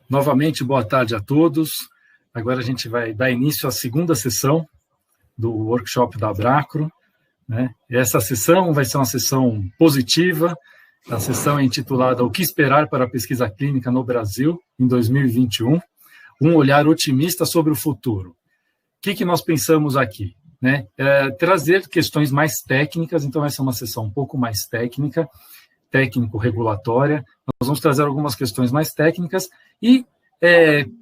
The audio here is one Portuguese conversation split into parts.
Novamente, boa tarde a todos. Agora a gente vai dar início à segunda sessão do workshop da Abracro, né? E essa sessão vai ser uma sessão positiva. A sessão é intitulada O que esperar para a pesquisa clínica no Brasil em 2021? Um olhar otimista sobre o futuro. O que nós pensamos aqui? Né? Trazer questões mais técnicas, então essa é uma sessão um pouco mais técnica, técnico-regulatória. Nós vamos trazer algumas questões mais técnicas e,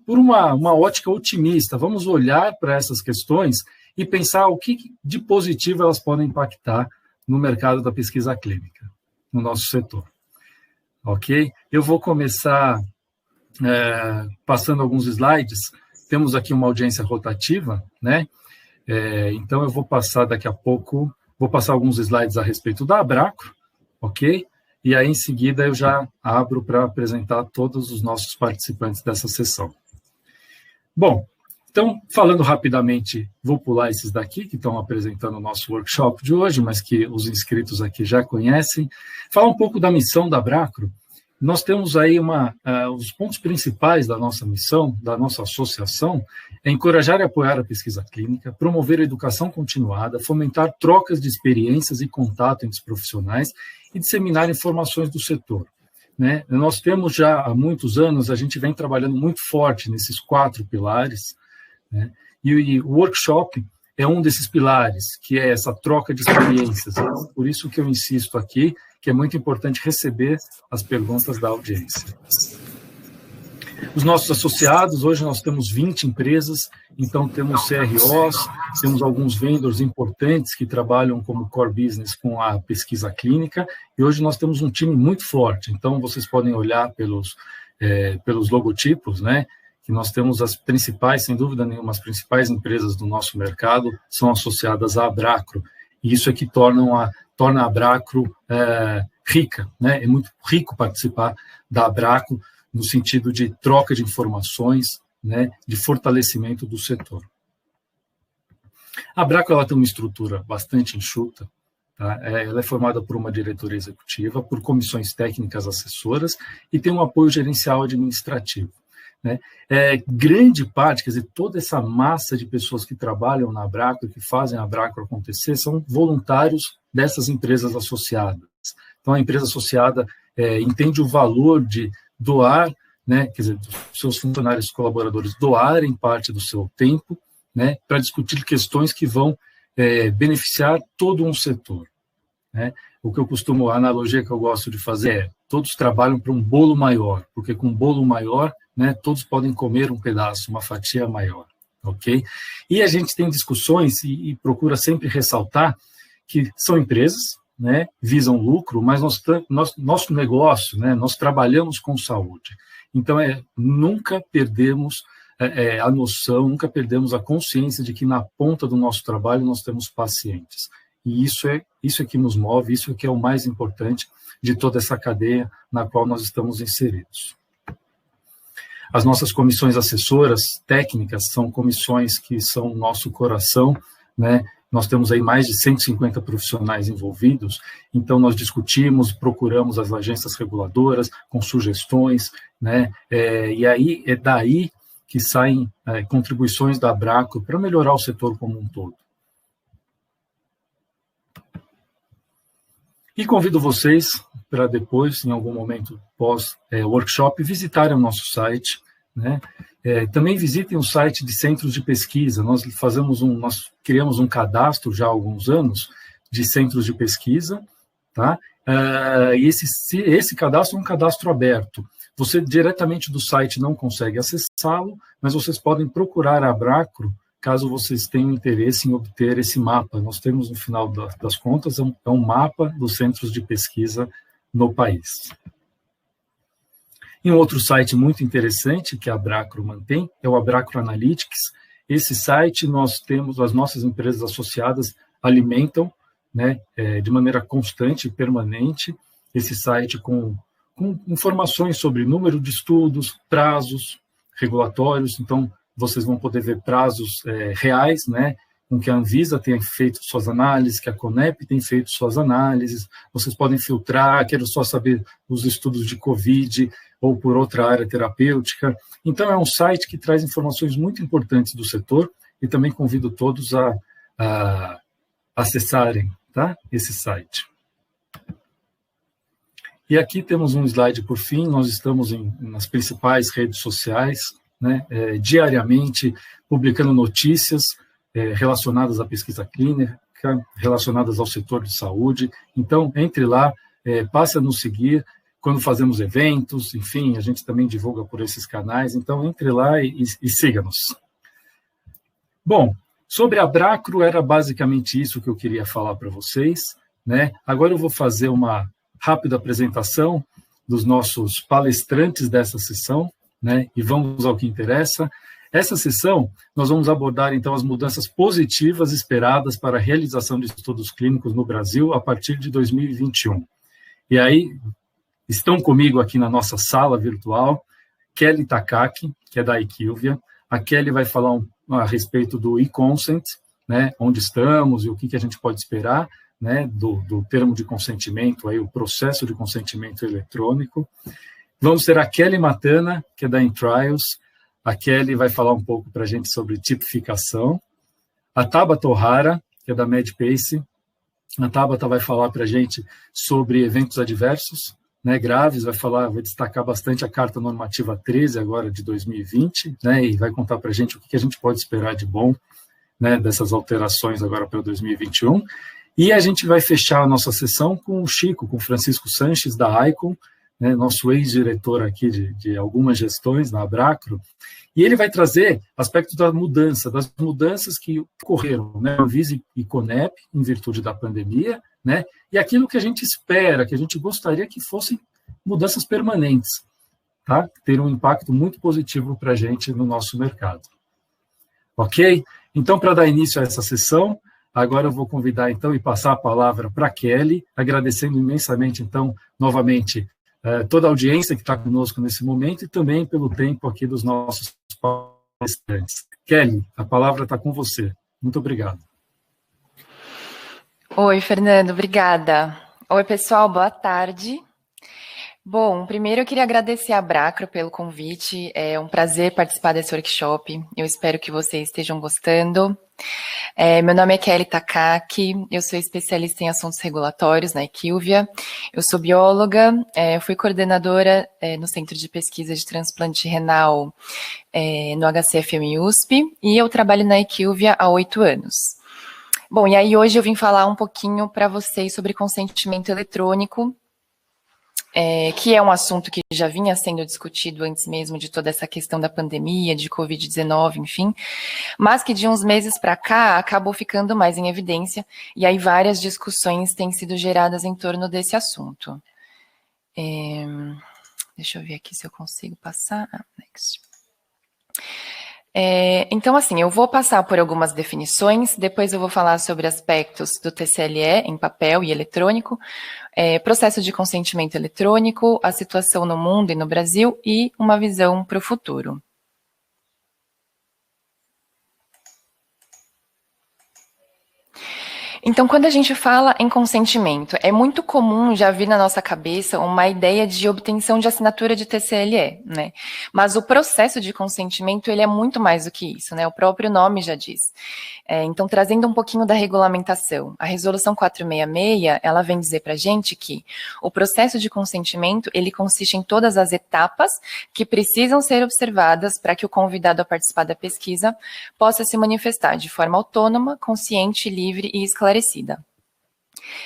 por uma ótica otimista, vamos olhar para essas questões e pensar o que de positivo elas podem impactar no mercado da pesquisa clínica, no nosso setor. Ok? Eu vou começar passando alguns slides. Temos aqui uma audiência rotativa, né? Então, eu vou passar daqui a pouco, vou passar alguns slides a respeito da Abracro, ok? E aí, em seguida, eu já abro para apresentar todos os nossos participantes dessa sessão. Bom, então, falando rapidamente, vou pular esses daqui, que estão apresentando o nosso workshop de hoje, mas que os inscritos aqui já conhecem. Falar um pouco da missão da Abracro. Nós temos aí os pontos principais da nossa missão, da nossa associação, é encorajar e apoiar a pesquisa clínica, promover a educação continuada, fomentar trocas de experiências e contato entre os profissionais e disseminar informações do setor. Né? Nós temos já há muitos anos, a gente vem trabalhando muito forte nesses 4 pilares, né? E o workshop é um desses pilares, que é essa troca de experiências. Então, por isso que eu insisto aqui, que é muito importante receber as perguntas da audiência. Os nossos associados, hoje nós temos 20 empresas, então temos CROs, temos alguns vendors importantes que trabalham como core business com a pesquisa clínica, e hoje nós temos um time muito forte, então vocês podem olhar pelos logotipos, né? Que nós temos as principais, sem dúvida nenhuma, as principais empresas do nosso mercado são associadas à Abracro, e isso é que torna a Abracro rica, né? É muito rico participar da Abracro no sentido de troca de informações, né? De fortalecimento do setor. A Abracro ela tem uma estrutura bastante enxuta, tá? Ela é formada por uma diretoria executiva, por comissões técnicas assessoras e tem um apoio gerencial administrativo. Né? Grande parte, quer dizer, toda essa massa de pessoas que trabalham na Abracro, que fazem a Abracro acontecer, são voluntários dessas empresas associadas. Então, a empresa associada entende o valor de doar, né, quer dizer, seus funcionários e colaboradores doarem parte do seu tempo, né, para discutir questões que vão beneficiar todo um setor. Né? A analogia que eu gosto de fazer todos trabalham para um bolo maior, porque com um bolo maior, né, todos podem comer um pedaço, uma fatia maior, ok? E a gente tem discussões e procura sempre ressaltar que são empresas, né, visam lucro, mas nosso negócio, né, nós trabalhamos com saúde. Então, nunca perdemos a noção, nunca perdemos a consciência de que na ponta do nosso trabalho nós temos pacientes. E isso é que nos move, isso é que é o mais importante de toda essa cadeia na qual nós estamos inseridos. As nossas comissões assessoras técnicas são comissões que são o nosso coração, né? Nós temos aí mais de 150 profissionais envolvidos, então nós discutimos, procuramos as agências reguladoras com sugestões, né? E aí é daí que saem contribuições da Abracro para melhorar o setor como um todo. E convido vocês para depois, em algum momento pós-workshop, visitarem o nosso site, né? Também visitem o site de centros de pesquisa. Nós criamos um cadastro já há alguns anos de centros de pesquisa, tá? E esse cadastro é um cadastro aberto. Você diretamente do site não consegue acessá-lo, mas vocês podem procurar a Abracro caso vocês tenham interesse em obter esse mapa. Nós temos, no final das contas, um mapa dos centros de pesquisa no país. E um outro site muito interessante que a Abracro mantém é o Abracro Analytics. Esse site nós temos, as nossas empresas associadas alimentam, né, de maneira constante e permanente, esse site com informações sobre número de estudos, prazos regulatórios. Então, vocês vão poder ver prazos reais, né, com que a Anvisa tenha feito suas análises, que a Conep tem feito suas análises, vocês podem filtrar, quero só saber os estudos de COVID ou por outra área terapêutica. Então, é um site que traz informações muito importantes do setor e também convido todos a acessarem, tá, esse site. E aqui temos um slide por fim, nós estamos nas principais redes sociais, né, diariamente publicando notícias relacionadas à pesquisa clínica, relacionadas ao setor de saúde. Então, entre lá, passe a nos seguir quando fazemos eventos, enfim, a gente também divulga por esses canais, então entre lá e siga-nos. Bom, sobre a Bracro, era basicamente isso que eu queria falar para vocês, né? Agora eu vou fazer uma rápida apresentação dos nossos palestrantes dessa sessão, né? E vamos ao que interessa. Essa sessão, nós vamos abordar, então, as mudanças positivas esperadas para a realização de estudos clínicos no Brasil a partir de 2021. E aí, estão comigo aqui na nossa sala virtual, Kelly Takaki, que é da IQVIA. A Kelly vai falar a respeito do e-consent, né, onde estamos e o que a gente pode esperar, né, do termo de consentimento, aí, o processo de consentimento eletrônico. Vamos ter a Kelly Matana, que é da InTrials. A Kelly vai falar um pouco para a gente sobre tipificação. A Tabata Ohara, que é da MedPace. A Tabata vai falar para a gente sobre eventos adversos, né, graves, vai destacar bastante a Carta Normativa 13, agora de 2020, né, e vai contar para a gente o que a gente pode esperar de bom, né, dessas alterações agora para 2021. E a gente vai fechar a nossa sessão com o Chico, com o Francisco Sanches, da ICON, né, nosso ex-diretor aqui de algumas gestões na Abracro, e ele vai trazer aspectos das mudanças que ocorreram, né, Anvisa e Conep, em virtude da pandemia, né, e aquilo que a gente espera, que a gente gostaria que fossem mudanças permanentes, tá? Ter um impacto muito positivo para a gente no nosso mercado. Ok? Então, para dar início a essa sessão, agora eu vou convidar, então, e passar a palavra para a Kelly, agradecendo imensamente, então, novamente, toda a audiência que está conosco nesse momento e também pelo tempo aqui dos nossos palestrantes. Kelly, a palavra está com você. Muito obrigado. Oi, Fernando, obrigada. Oi, pessoal, boa tarde. Bom, primeiro eu queria agradecer a Bracro pelo convite, é um prazer participar desse workshop, eu espero que vocês estejam gostando. Meu nome é Kelly Takaki, eu sou especialista em assuntos regulatórios na IQVIA, eu sou bióloga, fui coordenadora no Centro de Pesquisa de Transplante Renal no HCFM USP, e eu trabalho na IQVIA há 8 anos. Bom, e aí hoje eu vim falar um pouquinho para vocês sobre consentimento eletrônico, que é um assunto que já vinha sendo discutido antes mesmo de toda essa questão da pandemia, de Covid-19, enfim, mas que de uns meses para cá acabou ficando mais em evidência, e aí várias discussões têm sido geradas em torno desse assunto. Deixa eu ver aqui se eu consigo passar. Next. Então, assim, eu vou passar por algumas definições, depois eu vou falar sobre aspectos do TCLE em papel e eletrônico, processo de consentimento eletrônico, a situação no mundo e no Brasil e uma visão para o futuro. Então, quando a gente fala em consentimento, é muito comum já vir na nossa cabeça uma ideia de obtenção de assinatura de TCLE, né? Mas o processo de consentimento, ele é muito mais do que isso, né? O próprio nome já diz. Então, trazendo um pouquinho da regulamentação, a Resolução 466, ela vem dizer para a gente que o processo de consentimento, ele consiste em todas as etapas que precisam ser observadas para que o convidado a participar da pesquisa possa se manifestar de forma autônoma, consciente, livre e esclarecida.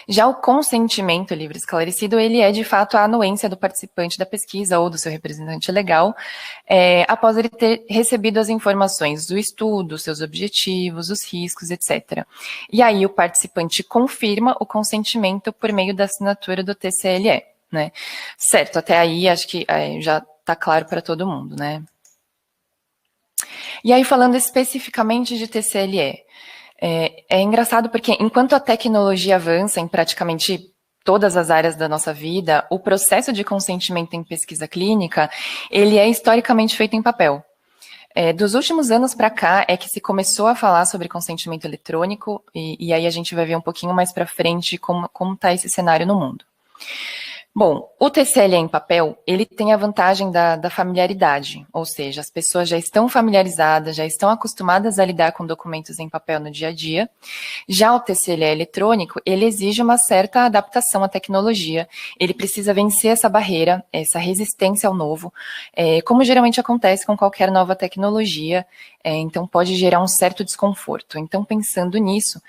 Já o consentimento livre e esclarecido, ele é de fato a anuência do participante da pesquisa ou do seu representante legal, após ele ter recebido as informações do estudo, seus objetivos, os riscos, etc. E aí o participante confirma o consentimento por meio da assinatura do TCLE, né? Certo, até aí acho que já está claro para todo mundo, né? E aí falando especificamente de TCLE, é engraçado porque enquanto a tecnologia avança em praticamente todas as áreas da nossa vida, o processo de consentimento em pesquisa clínica, ele é historicamente feito em papel. Dos últimos anos para cá é que se começou a falar sobre consentimento eletrônico, e aí a gente vai ver um pouquinho mais para frente como está esse cenário no mundo. Bom, o TCLE em papel, ele tem a vantagem da familiaridade, ou seja, as pessoas já estão familiarizadas, já estão acostumadas a lidar com documentos em papel no dia a dia. Já o TCLE eletrônico, ele exige uma certa adaptação à tecnologia, ele precisa vencer essa barreira, essa resistência ao novo, como geralmente acontece com qualquer nova tecnologia, então pode gerar um certo desconforto. Então, pensando nisso,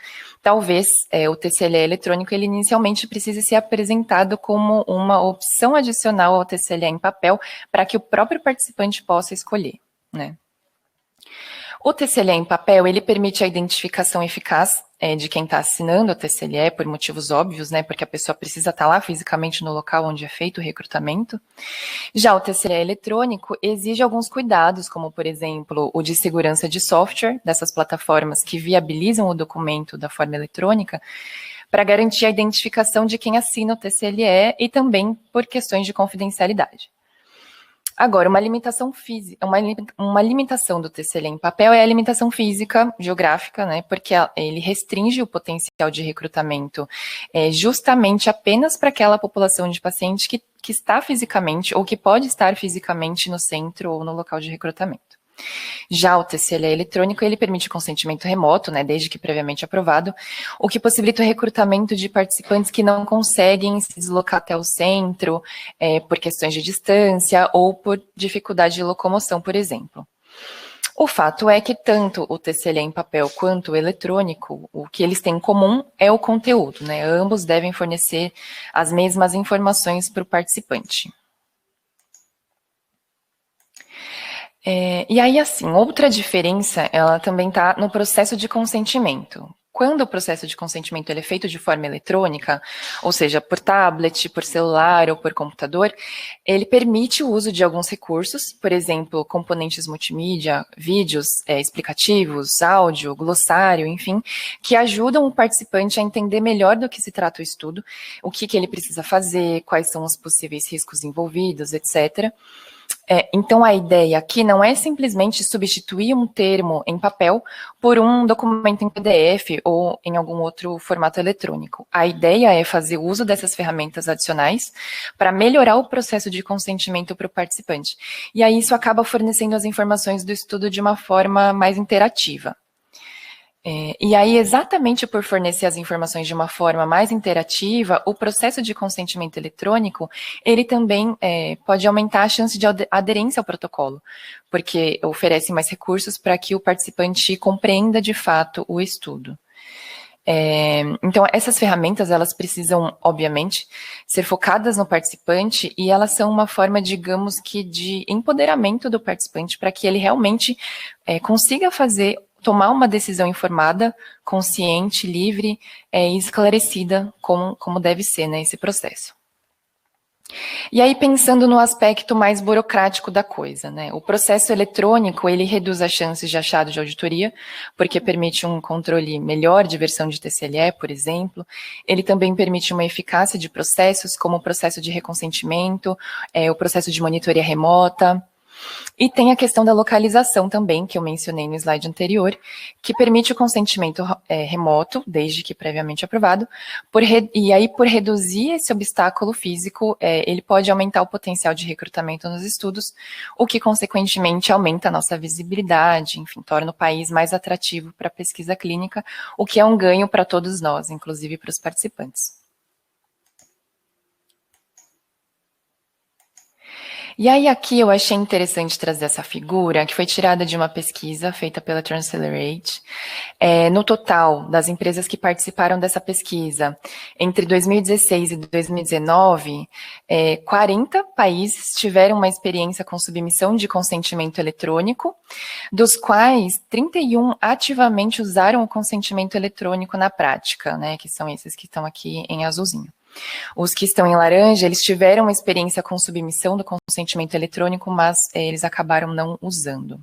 talvez o TCLE eletrônico, ele inicialmente precise ser apresentado como uma opção adicional ao TCLE em papel, para que o próprio participante possa escolher, né? O TCLE em papel, ele permite a identificação eficaz de quem está assinando o TCLE, por motivos óbvios, né, porque a pessoa precisa estar lá fisicamente no local onde é feito o recrutamento. Já o TCLE eletrônico exige alguns cuidados, como, por exemplo, o de segurança de software, dessas plataformas que viabilizam o documento da forma eletrônica, para garantir a identificação de quem assina o TCLE e também por questões de confidencialidade. Agora, uma limitação física, uma limitação do TCLE em papel é a limitação física, geográfica, né? Porque ele restringe o potencial de recrutamento justamente apenas para aquela população de pacientes que está fisicamente ou que pode estar fisicamente no centro ou no local de recrutamento. Já o TCLE eletrônico, ele permite consentimento remoto, né, desde que previamente aprovado, o que possibilita o recrutamento de participantes que não conseguem se deslocar até o centro, por questões de distância ou por dificuldade de locomoção, por exemplo. O fato é que tanto o TCLE em papel quanto o eletrônico, o que eles têm em comum é o conteúdo, né? Ambos devem fornecer as mesmas informações para o participante. E aí, assim, outra diferença, ela também está no processo de consentimento. Quando o processo de consentimento ele é feito de forma eletrônica, ou seja, por tablet, por celular ou por computador, ele permite o uso de alguns recursos, por exemplo, componentes multimídia, vídeos explicativos, áudio, glossário, enfim, que ajudam o participante a entender melhor do que se trata o estudo, o que ele precisa fazer, quais são os possíveis riscos envolvidos, etc. Então, a ideia aqui não é simplesmente substituir um termo em papel por um documento em PDF ou em algum outro formato eletrônico. A ideia é fazer uso dessas ferramentas adicionais para melhorar o processo de consentimento para o participante. E aí isso acaba fornecendo as informações do estudo de uma forma mais interativa. E aí, exatamente por fornecer as informações de uma forma mais interativa, o processo de consentimento eletrônico, ele também pode aumentar a chance de aderência ao protocolo, porque oferece mais recursos para que o participante compreenda de fato o estudo. Então, essas ferramentas, elas precisam, obviamente, ser focadas no participante e elas são uma forma, digamos que, de empoderamento do participante para que ele realmente consiga tomar uma decisão informada, consciente, livre e esclarecida, como deve ser, né, esse processo. E aí, pensando no aspecto mais burocrático da coisa, né, o processo eletrônico, ele reduz as chances de achado de auditoria, porque permite um controle melhor de versão de TCLE, por exemplo. Ele também permite uma eficácia de processos, como o processo de reconsentimento, o processo de monitoria remota. E tem a questão da localização também, que eu mencionei no slide anterior, que permite o consentimento remoto, desde que previamente aprovado, e aí por reduzir esse obstáculo físico, ele pode aumentar o potencial de recrutamento nos estudos, o que consequentemente aumenta a nossa visibilidade, enfim, torna o país mais atrativo para a pesquisa clínica, o que é um ganho para todos nós, inclusive para os participantes. E aí aqui eu achei interessante trazer essa figura, que foi tirada de uma pesquisa feita pela Transcelerate. No total, das empresas que participaram dessa pesquisa, entre 2016 e 2019, 40 países tiveram uma experiência com submissão de consentimento eletrônico, dos quais 31 ativamente usaram o consentimento eletrônico na prática, né, que são esses que estão aqui em azulzinho. Os que estão em laranja, eles tiveram uma experiência com submissão do consentimento eletrônico, mas eles acabaram não usando.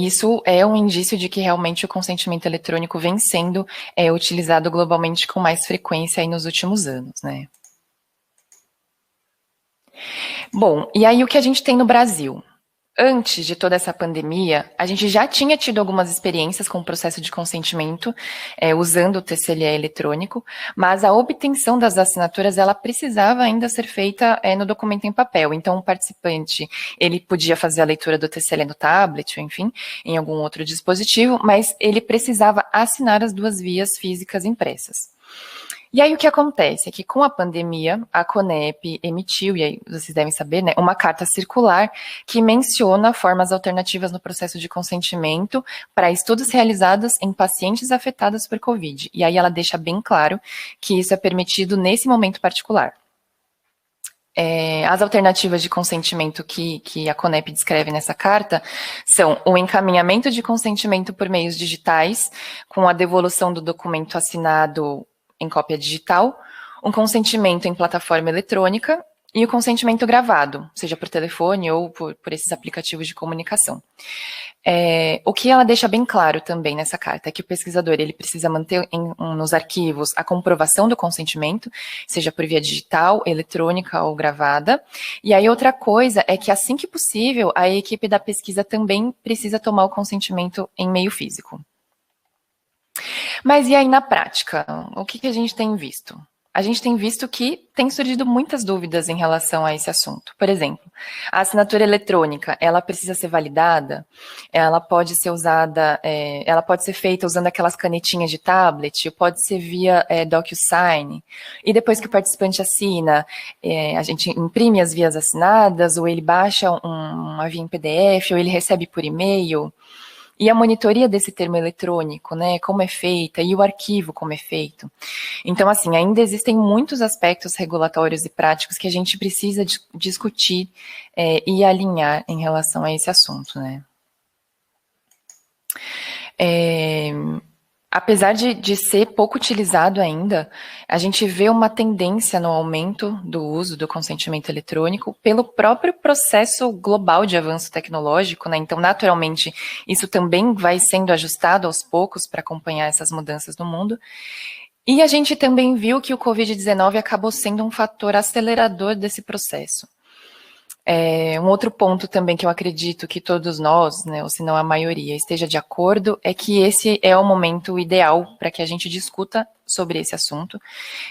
Isso é um indício de que realmente o consentimento eletrônico vem sendo utilizado globalmente com mais frequência aí nos últimos anos, né? Bom, e aí o que a gente tem no Brasil? Antes de toda essa pandemia, a gente já tinha tido algumas experiências com o processo de consentimento, usando o TCLE eletrônico, mas a obtenção das assinaturas, ela precisava ainda ser feita no documento em papel. Então, o participante, ele podia fazer a leitura do TCLE no tablet, ou enfim, em algum outro dispositivo, mas ele precisava assinar as 2 vias físicas impressas. E aí o que acontece é que com a pandemia, a CONEP emitiu, e aí vocês devem saber, né, uma carta circular que menciona formas alternativas no processo de consentimento para estudos realizados em pacientes afetados por Covid. E aí ela deixa bem claro que isso é permitido nesse momento particular. As alternativas de consentimento que a CONEP descreve nessa carta são o encaminhamento de consentimento por meios digitais, com a devolução do documento assinado em cópia digital, um consentimento em plataforma eletrônica e o consentimento gravado, seja por telefone ou por esses aplicativos de comunicação. O que ela deixa bem claro também nessa carta é que o pesquisador ele precisa manter nos arquivos a comprovação do consentimento, seja por via digital, eletrônica ou gravada. E aí outra coisa é que assim que possível, a equipe da pesquisa também precisa tomar o consentimento em meio físico. Mas e aí na prática, o que a gente tem visto? A gente tem visto que tem surgido muitas dúvidas em relação a esse assunto. Por exemplo, a assinatura eletrônica, ela precisa ser validada? Ela pode ser usada, ela pode ser feita usando aquelas canetinhas de tablet, pode ser via DocuSign. E depois que o participante assina, a gente imprime as vias assinadas, ou ele baixa uma via em PDF, ou ele recebe por e-mail. E a monitoria desse termo eletrônico, né, como é feita, e o arquivo como é feito. Então, assim, ainda existem muitos aspectos regulatórios e práticos que a gente precisa discutir e alinhar em relação a esse assunto, né. Apesar de ser pouco utilizado ainda, a gente vê uma tendência no aumento do uso do consentimento eletrônico pelo próprio processo global de avanço tecnológico, né? Então, naturalmente, isso também vai sendo ajustado aos poucos para acompanhar essas mudanças no mundo. E a gente também viu que o Covid-19 acabou sendo um fator acelerador desse processo. Um outro ponto também que eu acredito que todos nós, né, ou se não a maioria, esteja de acordo, é que esse é o momento ideal para que a gente discuta sobre esse assunto.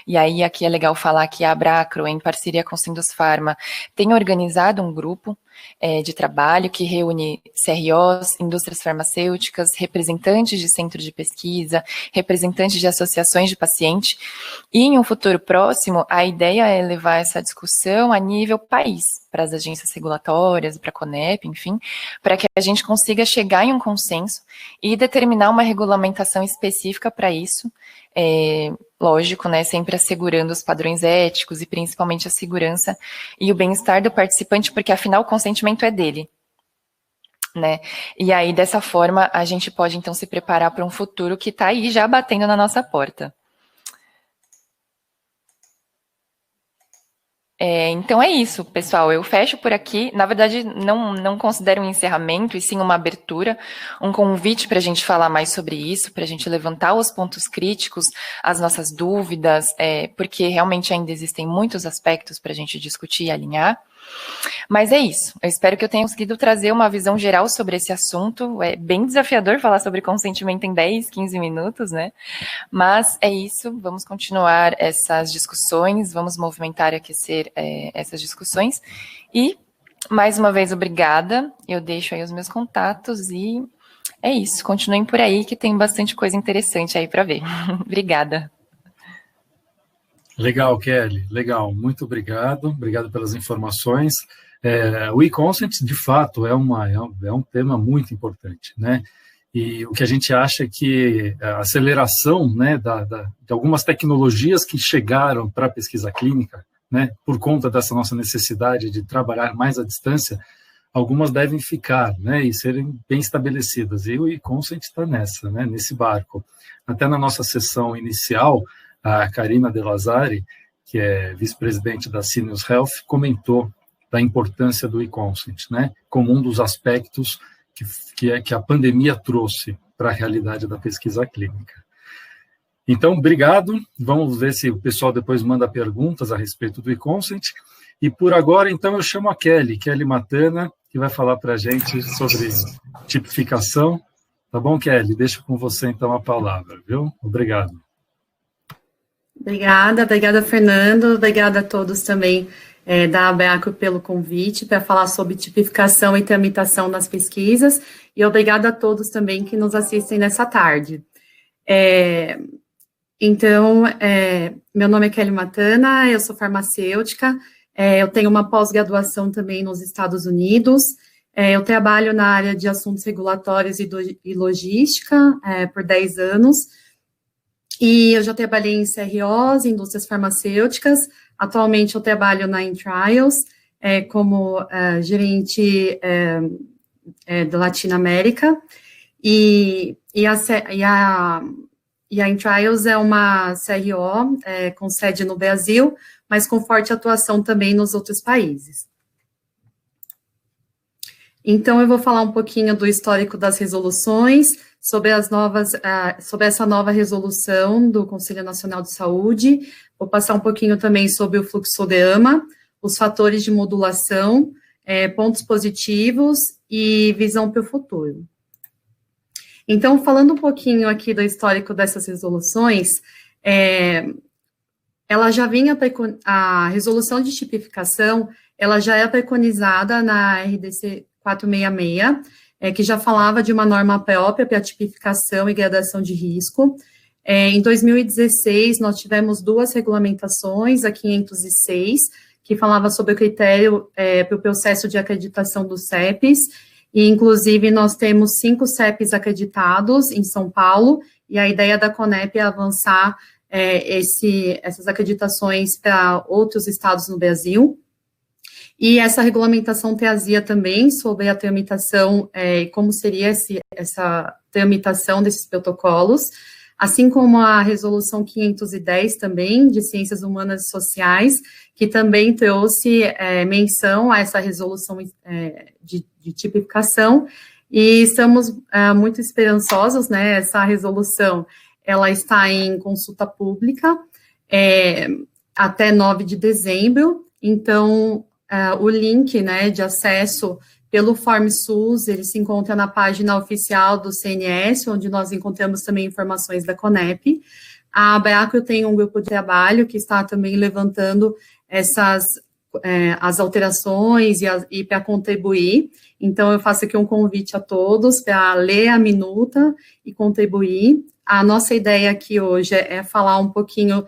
E aí aqui é legal falar que a Abracro, em parceria com Sindusfarma, tem organizado um grupo de trabalho que reúne CROs, indústrias farmacêuticas, representantes de centros de pesquisa, representantes de associações de paciente, e em um futuro próximo, a ideia é levar essa discussão a nível país, para as agências regulatórias, para a CONEP, enfim, para que a gente consiga chegar em um consenso e determinar uma regulamentação específica para isso, lógico, né, sempre assegurando os padrões éticos e principalmente a segurança e o bem-estar do participante, porque afinal o consentimento é dele, né? E aí, dessa forma, a gente pode então se preparar para um futuro que está aí já batendo na nossa porta. Então é isso, pessoal, eu fecho por aqui. Na verdade, não considero um encerramento, e sim uma abertura, um convite para a gente falar mais sobre isso, para a gente levantar os pontos críticos, as nossas dúvidas, porque realmente ainda existem muitos aspectos para a gente discutir e alinhar. Mas é isso, eu espero que eu tenha conseguido trazer uma visão geral sobre esse assunto. É bem desafiador falar sobre consentimento em 10, 15 minutos, né? Mas é isso, vamos continuar essas discussões, vamos movimentar e aquecer essas discussões. E, mais uma vez, obrigada. Eu deixo aí os meus contatos e é isso. Continuem por aí que tem bastante coisa interessante aí para ver. Obrigada. Legal, Kelly, legal. Muito obrigado. Obrigado pelas informações. O e-consent, de fato, é um tema muito importante, né? E o que a gente acha é que a aceleração, né, de algumas tecnologias que chegaram para a pesquisa clínica, né, por conta dessa nossa necessidade de trabalhar mais à distância, algumas devem ficar, né, e serem bem estabelecidas. E o e-consent está nesse barco. Até na nossa sessão inicial, a Karina De Lazari, que é vice-presidente da Syneos Health, comentou da importância do e-consent, né, como um dos aspectos que a pandemia trouxe para a realidade da pesquisa clínica. Então, obrigado. Vamos ver se o pessoal depois manda perguntas a respeito do e-consent. E por agora, então, eu chamo a Kelly Matana, que vai falar para a gente sobre tipificação. Tá bom, Kelly? Deixo com você, então, a palavra, viu? Obrigado. Obrigada, Fernando. Obrigada a todos também da Abracro pelo convite para falar sobre tipificação e tramitação nas pesquisas. E obrigada a todos também que nos assistem nessa tarde. Então, meu nome é Kelly Matana, eu sou farmacêutica, eu tenho uma pós-graduação também nos Estados Unidos, eu trabalho na área de assuntos regulatórios e logística por 10 anos, e eu já trabalhei em CROs, indústrias farmacêuticas. Atualmente eu trabalho na InTrials como gerente da Latinoamérica, e a InTrials é uma CRO com sede no Brasil, mas com forte atuação também nos outros países. Então, eu vou falar um pouquinho do histórico das resoluções, sobre essa nova resolução do Conselho Nacional de Saúde. Vou passar um pouquinho também sobre o fluxograma, os fatores de modulação, pontos positivos e visão para o futuro. Então, falando um pouquinho aqui do histórico dessas resoluções, ela já vinha, a resolução de tipificação, ela já é preconizada na RDC 466, que já falava de uma norma própria para tipificação e gradação de risco. Em 2016, nós tivemos 2 regulamentações, a 506, que falava sobre o critério para o processo de acreditação dos CEPs, e, inclusive, nós temos 5 CEPs acreditados em São Paulo, e a ideia da CONEP é avançar essas acreditações para outros estados no Brasil. E essa regulamentação trazia também sobre a tramitação, como seria essa tramitação desses protocolos, assim como a resolução 510 também, de Ciências Humanas e Sociais, que também trouxe menção a essa resolução de tipificação, e estamos muito esperançosos, né? Essa resolução, ela está em consulta pública até 9 de dezembro, então o link, né, de acesso pelo Form SUS, ele se encontra na página oficial do CNS, onde nós encontramos também informações da CONEP. A Abracro tem um grupo de trabalho que está também levantando as alterações e para contribuir. Então, eu faço aqui um convite a todos para ler a minuta e contribuir. A nossa ideia aqui hoje é falar um pouquinho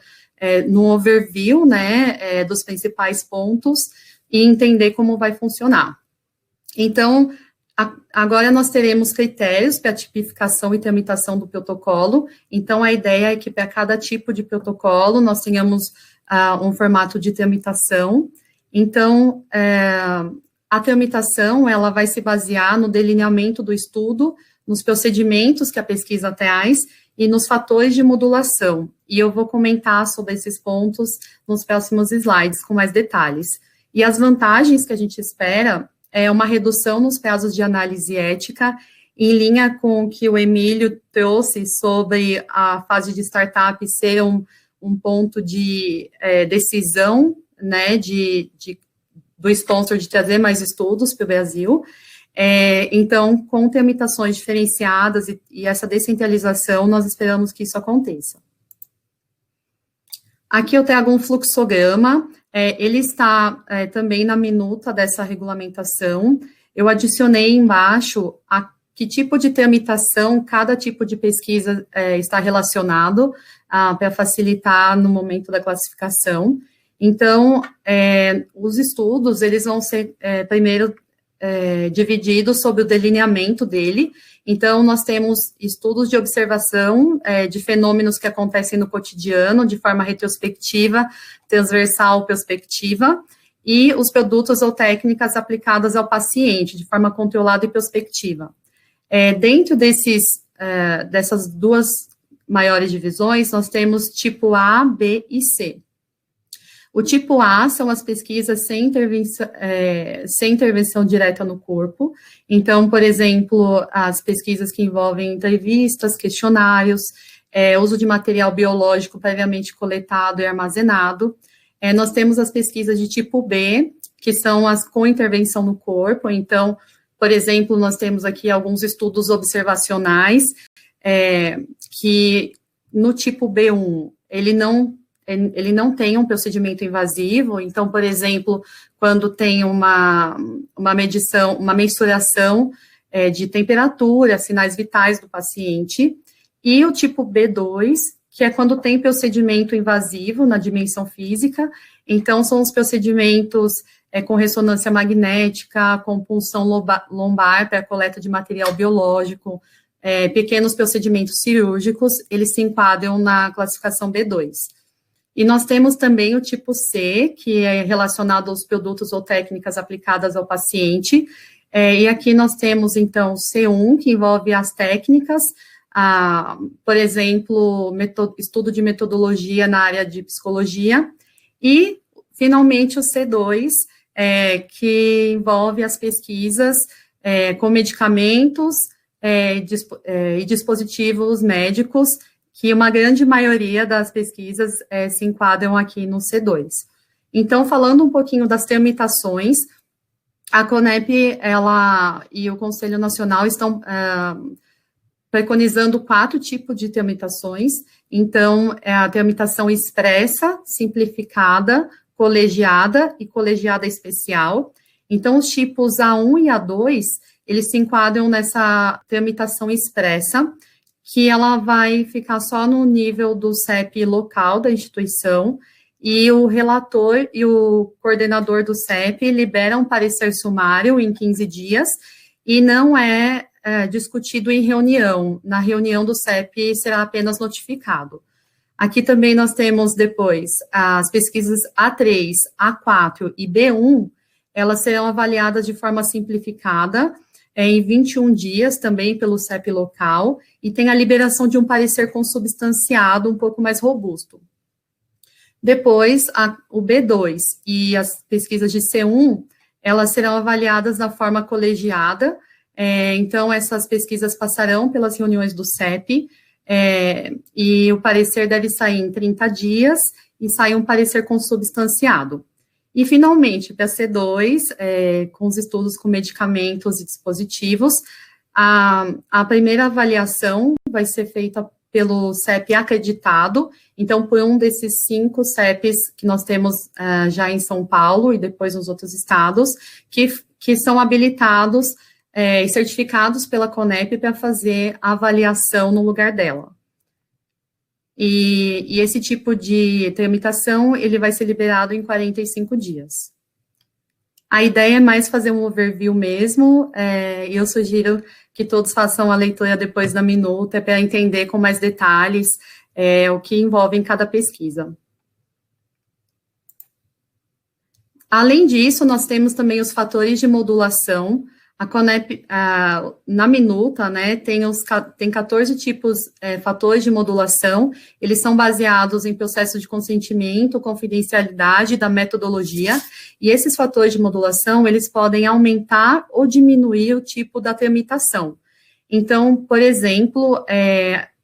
no overview, né, dos principais pontos e entender como vai funcionar. Então, agora nós teremos critérios para a tipificação e tramitação do protocolo. Então, a ideia é que para cada tipo de protocolo nós tenhamos um formato de tramitação. Então, a tramitação, ela vai se basear no delineamento do estudo, nos procedimentos que a pesquisa traz e nos fatores de modulação. E eu vou comentar sobre esses pontos nos próximos slides com mais detalhes. E as vantagens que a gente espera é uma redução nos prazos de análise ética, em linha com o que o Emílio trouxe sobre a fase de startup ser um ponto de decisão, né, do sponsor de trazer mais estudos para o Brasil. Então, com tramitações diferenciadas e essa descentralização, nós esperamos que isso aconteça. Aqui eu trago um fluxograma, ele está também na minuta dessa regulamentação. Eu adicionei embaixo a que tipo de tramitação cada tipo de pesquisa está relacionado, para facilitar no momento da classificação. Então, os estudos, eles vão ser, primeiro, divididos sobre o delineamento dele. Então, nós temos estudos de observação de fenômenos que acontecem no cotidiano, de forma retrospectiva, transversal, prospectiva, e os produtos ou técnicas aplicadas ao paciente, de forma controlada e prospectiva. Dentro dessas 2 maiores divisões, nós temos tipo A, B e C. O tipo A são as pesquisas sem intervenção direta no corpo. Então, por exemplo, as pesquisas que envolvem entrevistas, questionários, uso de material biológico previamente coletado e armazenado. nós temos as pesquisas de tipo B, que são as com intervenção no corpo. Então, por exemplo, nós temos aqui alguns estudos observacionais, que no tipo B1, ele não tem um procedimento invasivo. Então, por exemplo, quando tem uma medição, uma mensuração de temperatura, sinais vitais do paciente, e o tipo B2, que é quando tem procedimento invasivo na dimensão física. Então, são os procedimentos com ressonância magnética, com punção lombar para a coleta de material biológico, pequenos procedimentos cirúrgicos, eles se enquadram na classificação B2. E nós temos também o tipo C, que é relacionado aos produtos ou técnicas aplicadas ao paciente, e aqui nós temos, então, o C1, que envolve as técnicas, por exemplo, estudo de metodologia na área de psicologia, e, finalmente, o C2, que envolve as pesquisas com medicamentos e dispositivos médicos, que uma grande maioria das pesquisas se enquadram aqui no C2. Então, falando um pouquinho das tramitações, a CONEP, e o Conselho Nacional estão preconizando 4 tipos de tramitações. Então, é a tramitação expressa, simplificada, colegiada e colegiada especial. Então, os tipos A1 e A2, eles se enquadram nessa tramitação expressa, que ela vai ficar só no nível do CEP local da instituição, e o relator e o coordenador do CEP liberam um parecer sumário em 15 dias, e não é discutido em reunião. Na reunião do CEP será apenas notificado. Aqui também nós temos depois as pesquisas A3, A4 e B1, elas serão avaliadas de forma simplificada, em 21 dias também pelo CEP local, e tem a liberação de um parecer consubstanciado um pouco mais robusto. Depois, o B2 e as pesquisas de C1, elas serão avaliadas da forma colegiada, então essas pesquisas passarão pelas reuniões do CEP, e o parecer deve sair em 30 dias, e sai um parecer consubstanciado. E, finalmente, para C2, com os estudos com medicamentos e dispositivos, a primeira avaliação vai ser feita pelo CEP acreditado, então, por um desses 5 CEPs que nós temos já em São Paulo e depois nos outros estados, que são habilitados e certificados pela CONEP para fazer a avaliação no lugar dela. E esse tipo de tramitação, ele vai ser liberado em 45 dias. A ideia é mais fazer um overview mesmo, e eu sugiro que todos façam a leitura depois da minuta, para entender com mais detalhes o que envolve em cada pesquisa. Além disso, nós temos também os fatores de modulação. A CONEP, na minuta, né, tem 14 tipos, fatores de modulação, eles são baseados em processo de consentimento, confidencialidade da metodologia, e esses fatores de modulação, eles podem aumentar ou diminuir o tipo da tramitação. Então, por exemplo,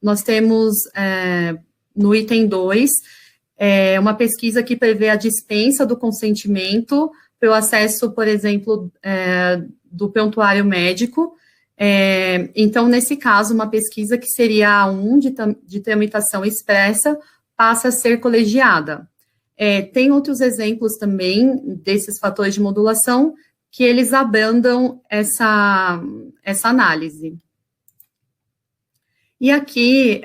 nós temos no item 2, uma pesquisa que prevê a dispensa do consentimento pelo acesso, por exemplo, do prontuário médico. Então, nesse caso, uma pesquisa que seria A1 de tramitação expressa passa a ser colegiada. Tem outros exemplos também desses fatores de modulação que eles abrandam essa análise. E aqui,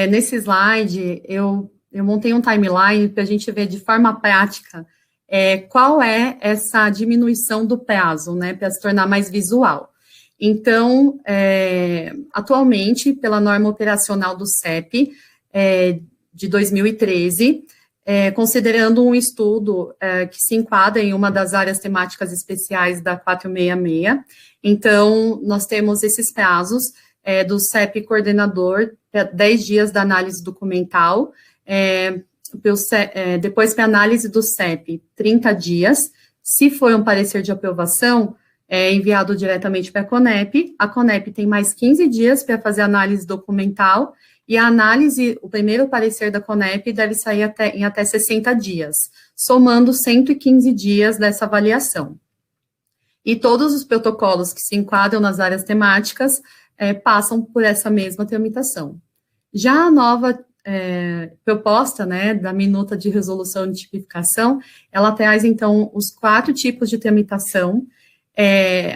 nesse slide, eu montei um timeline para a gente ver de forma prática qual é essa diminuição do prazo, né, para se tornar mais visual. Então, atualmente, pela norma operacional do CEP de 2013, considerando um estudo que se enquadra em uma das áreas temáticas especiais da 466, então, nós temos esses prazos do CEP coordenador, 10 dias da análise documental, depois para análise do CEP, 30 dias. Se for um parecer de aprovação, é enviado diretamente para a Conep tem mais 15 dias para fazer análise documental, e a análise, o primeiro parecer da Conep deve sair em até 60 dias, somando 115 dias dessa avaliação. E todos os protocolos que se enquadram nas áreas temáticas passam por essa mesma tramitação. Já a nova proposta, né, da minuta de resolução de tipificação, ela traz, então, os 4 tipos de tramitação,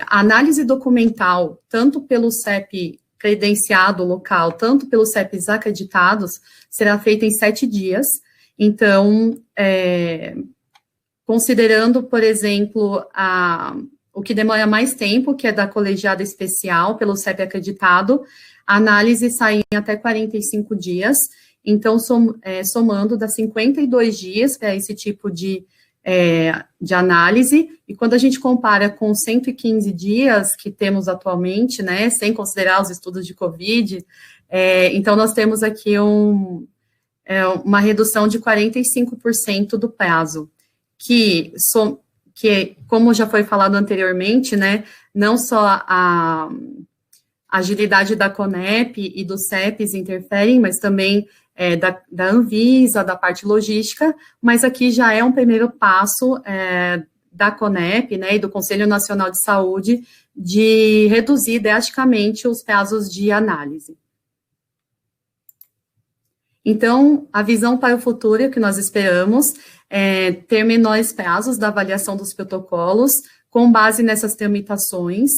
a análise documental, tanto pelo CEP credenciado local, tanto pelos CEPs acreditados, será feita em 7 dias. Então, considerando, por exemplo, o que demora mais tempo, que é da colegiada especial, pelo CEP acreditado, a análise sai em até 45 dias, então, somando, dá 52 dias para esse tipo de análise, e quando a gente compara com 115 dias que temos atualmente, né, sem considerar os estudos de COVID, então nós temos aqui uma redução de 45% do prazo, que, como já foi falado anteriormente, né, não só a agilidade da Conep e dos CEPs interferem, mas também da Anvisa, da parte logística, mas aqui já é um primeiro passo da Conep, né, e do Conselho Nacional de Saúde, de reduzir drasticamente os prazos de análise. Então, a visão para o futuro que nós esperamos é ter menores prazos da avaliação dos protocolos, com base nessas tramitações,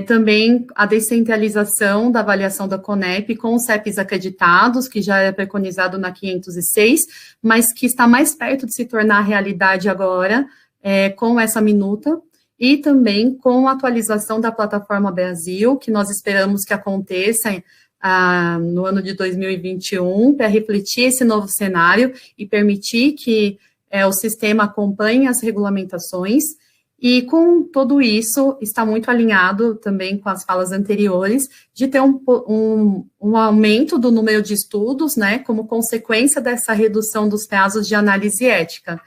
também a descentralização da avaliação da Conep com os CEPs acreditados, que já é preconizado na 506, mas que está mais perto de se tornar realidade agora, com essa minuta, e também com a atualização da plataforma Brasil, que nós esperamos que aconteça no ano de 2021, para refletir esse novo cenário e permitir que o sistema acompanhe as regulamentações. E com tudo isso, está muito alinhado também com as falas anteriores, de ter um aumento do número de estudos, né, como consequência dessa redução dos prazos de análise ética.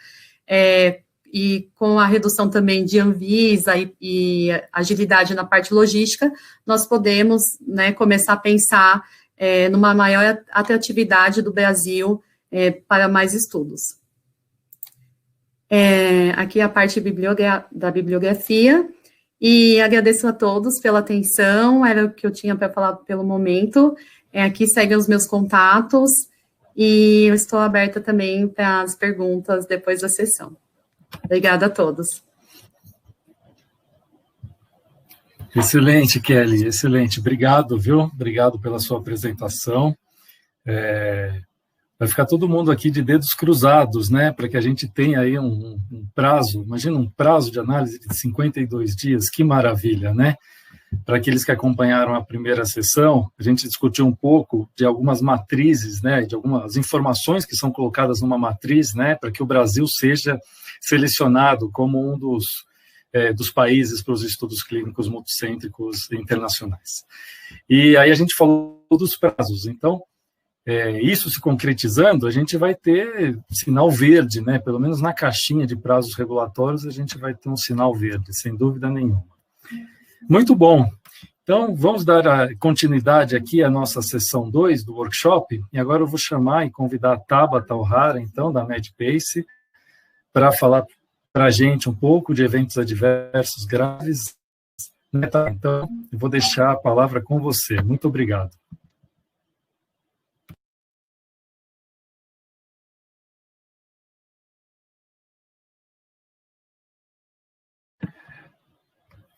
E com a redução também de Anvisa e agilidade na parte logística, nós podemos, né, começar a pensar numa maior atratividade do Brasil para mais estudos. Aqui a parte da bibliografia, e agradeço a todos pela atenção, era o que eu tinha para falar pelo momento. Aqui seguem os meus contatos, e eu estou aberta também para as perguntas depois da sessão. Obrigada a todos. Excelente, Kelly, excelente. Obrigado, viu? Obrigado pela sua apresentação. Vai ficar todo mundo aqui de dedos cruzados, né, para que a gente tenha aí um prazo, imagina um prazo de análise de 52 dias, que maravilha, né? Para aqueles que acompanharam a primeira sessão, a gente discutiu um pouco de algumas matrizes, né, de algumas informações que são colocadas numa matriz, né, para que o Brasil seja selecionado como um dos países para os estudos clínicos multicêntricos internacionais. E aí a gente falou dos prazos, então, isso se concretizando, a gente vai ter sinal verde, né? Pelo menos na caixinha de prazos regulatórios, a gente vai ter um sinal verde, sem dúvida nenhuma. Muito bom. Então, vamos dar a continuidade aqui à nossa sessão 2 do workshop, e agora eu vou chamar e convidar a Tabata O'Hara, então, da Medpace, para falar para a gente um pouco de eventos adversos graves. Então, eu vou deixar a palavra com você. Muito obrigado.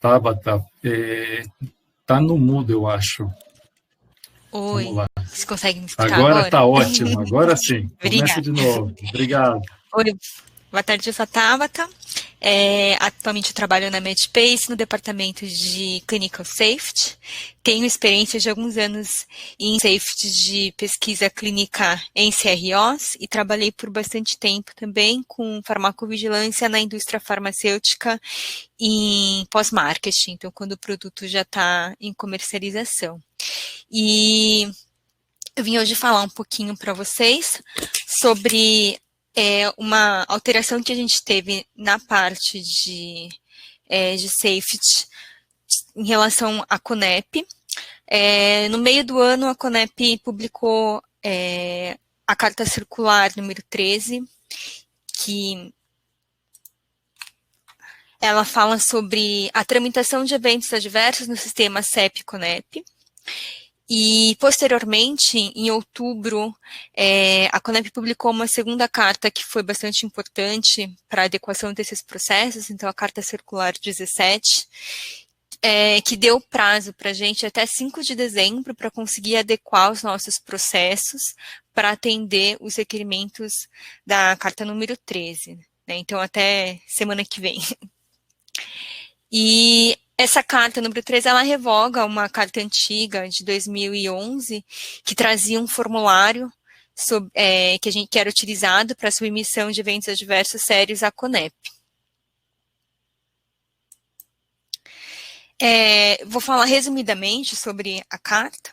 Tabata, tá no mudo, eu acho. Oi, você consegue me escutar agora? Agora Tá ótimo, agora sim. Começa de novo. Obrigado. Oi, boa tarde, eu sou a Tabata. Atualmente eu trabalho na Medpace, no departamento de Clinical Safety. Tenho experiência de alguns anos em safety de pesquisa clínica em CROs e trabalhei por bastante tempo também com farmacovigilância na indústria farmacêutica em pós-marketing, então quando o produto já está em comercialização. E eu vim hoje falar um pouquinho para vocês sobre uma alteração que a gente teve na parte de de safety em relação à CONEP. No meio do ano, a CONEP publicou a Carta Circular número 13, que ela fala sobre a tramitação de eventos adversos no sistema CEP-CONEP. E, posteriormente, em outubro, a CONEP publicou uma segunda carta que foi bastante importante para a adequação desses processos, então a Carta Circular 17, que deu prazo para a gente até 5 de dezembro para conseguir adequar os nossos processos para atender os requerimentos da carta número 13, né? Então, até semana que vem. E essa carta número 13, ela revoga uma carta antiga de 2011, que trazia um formulário que era utilizado para a submissão de eventos adversos sérios à CONEP. Vou falar resumidamente sobre a carta.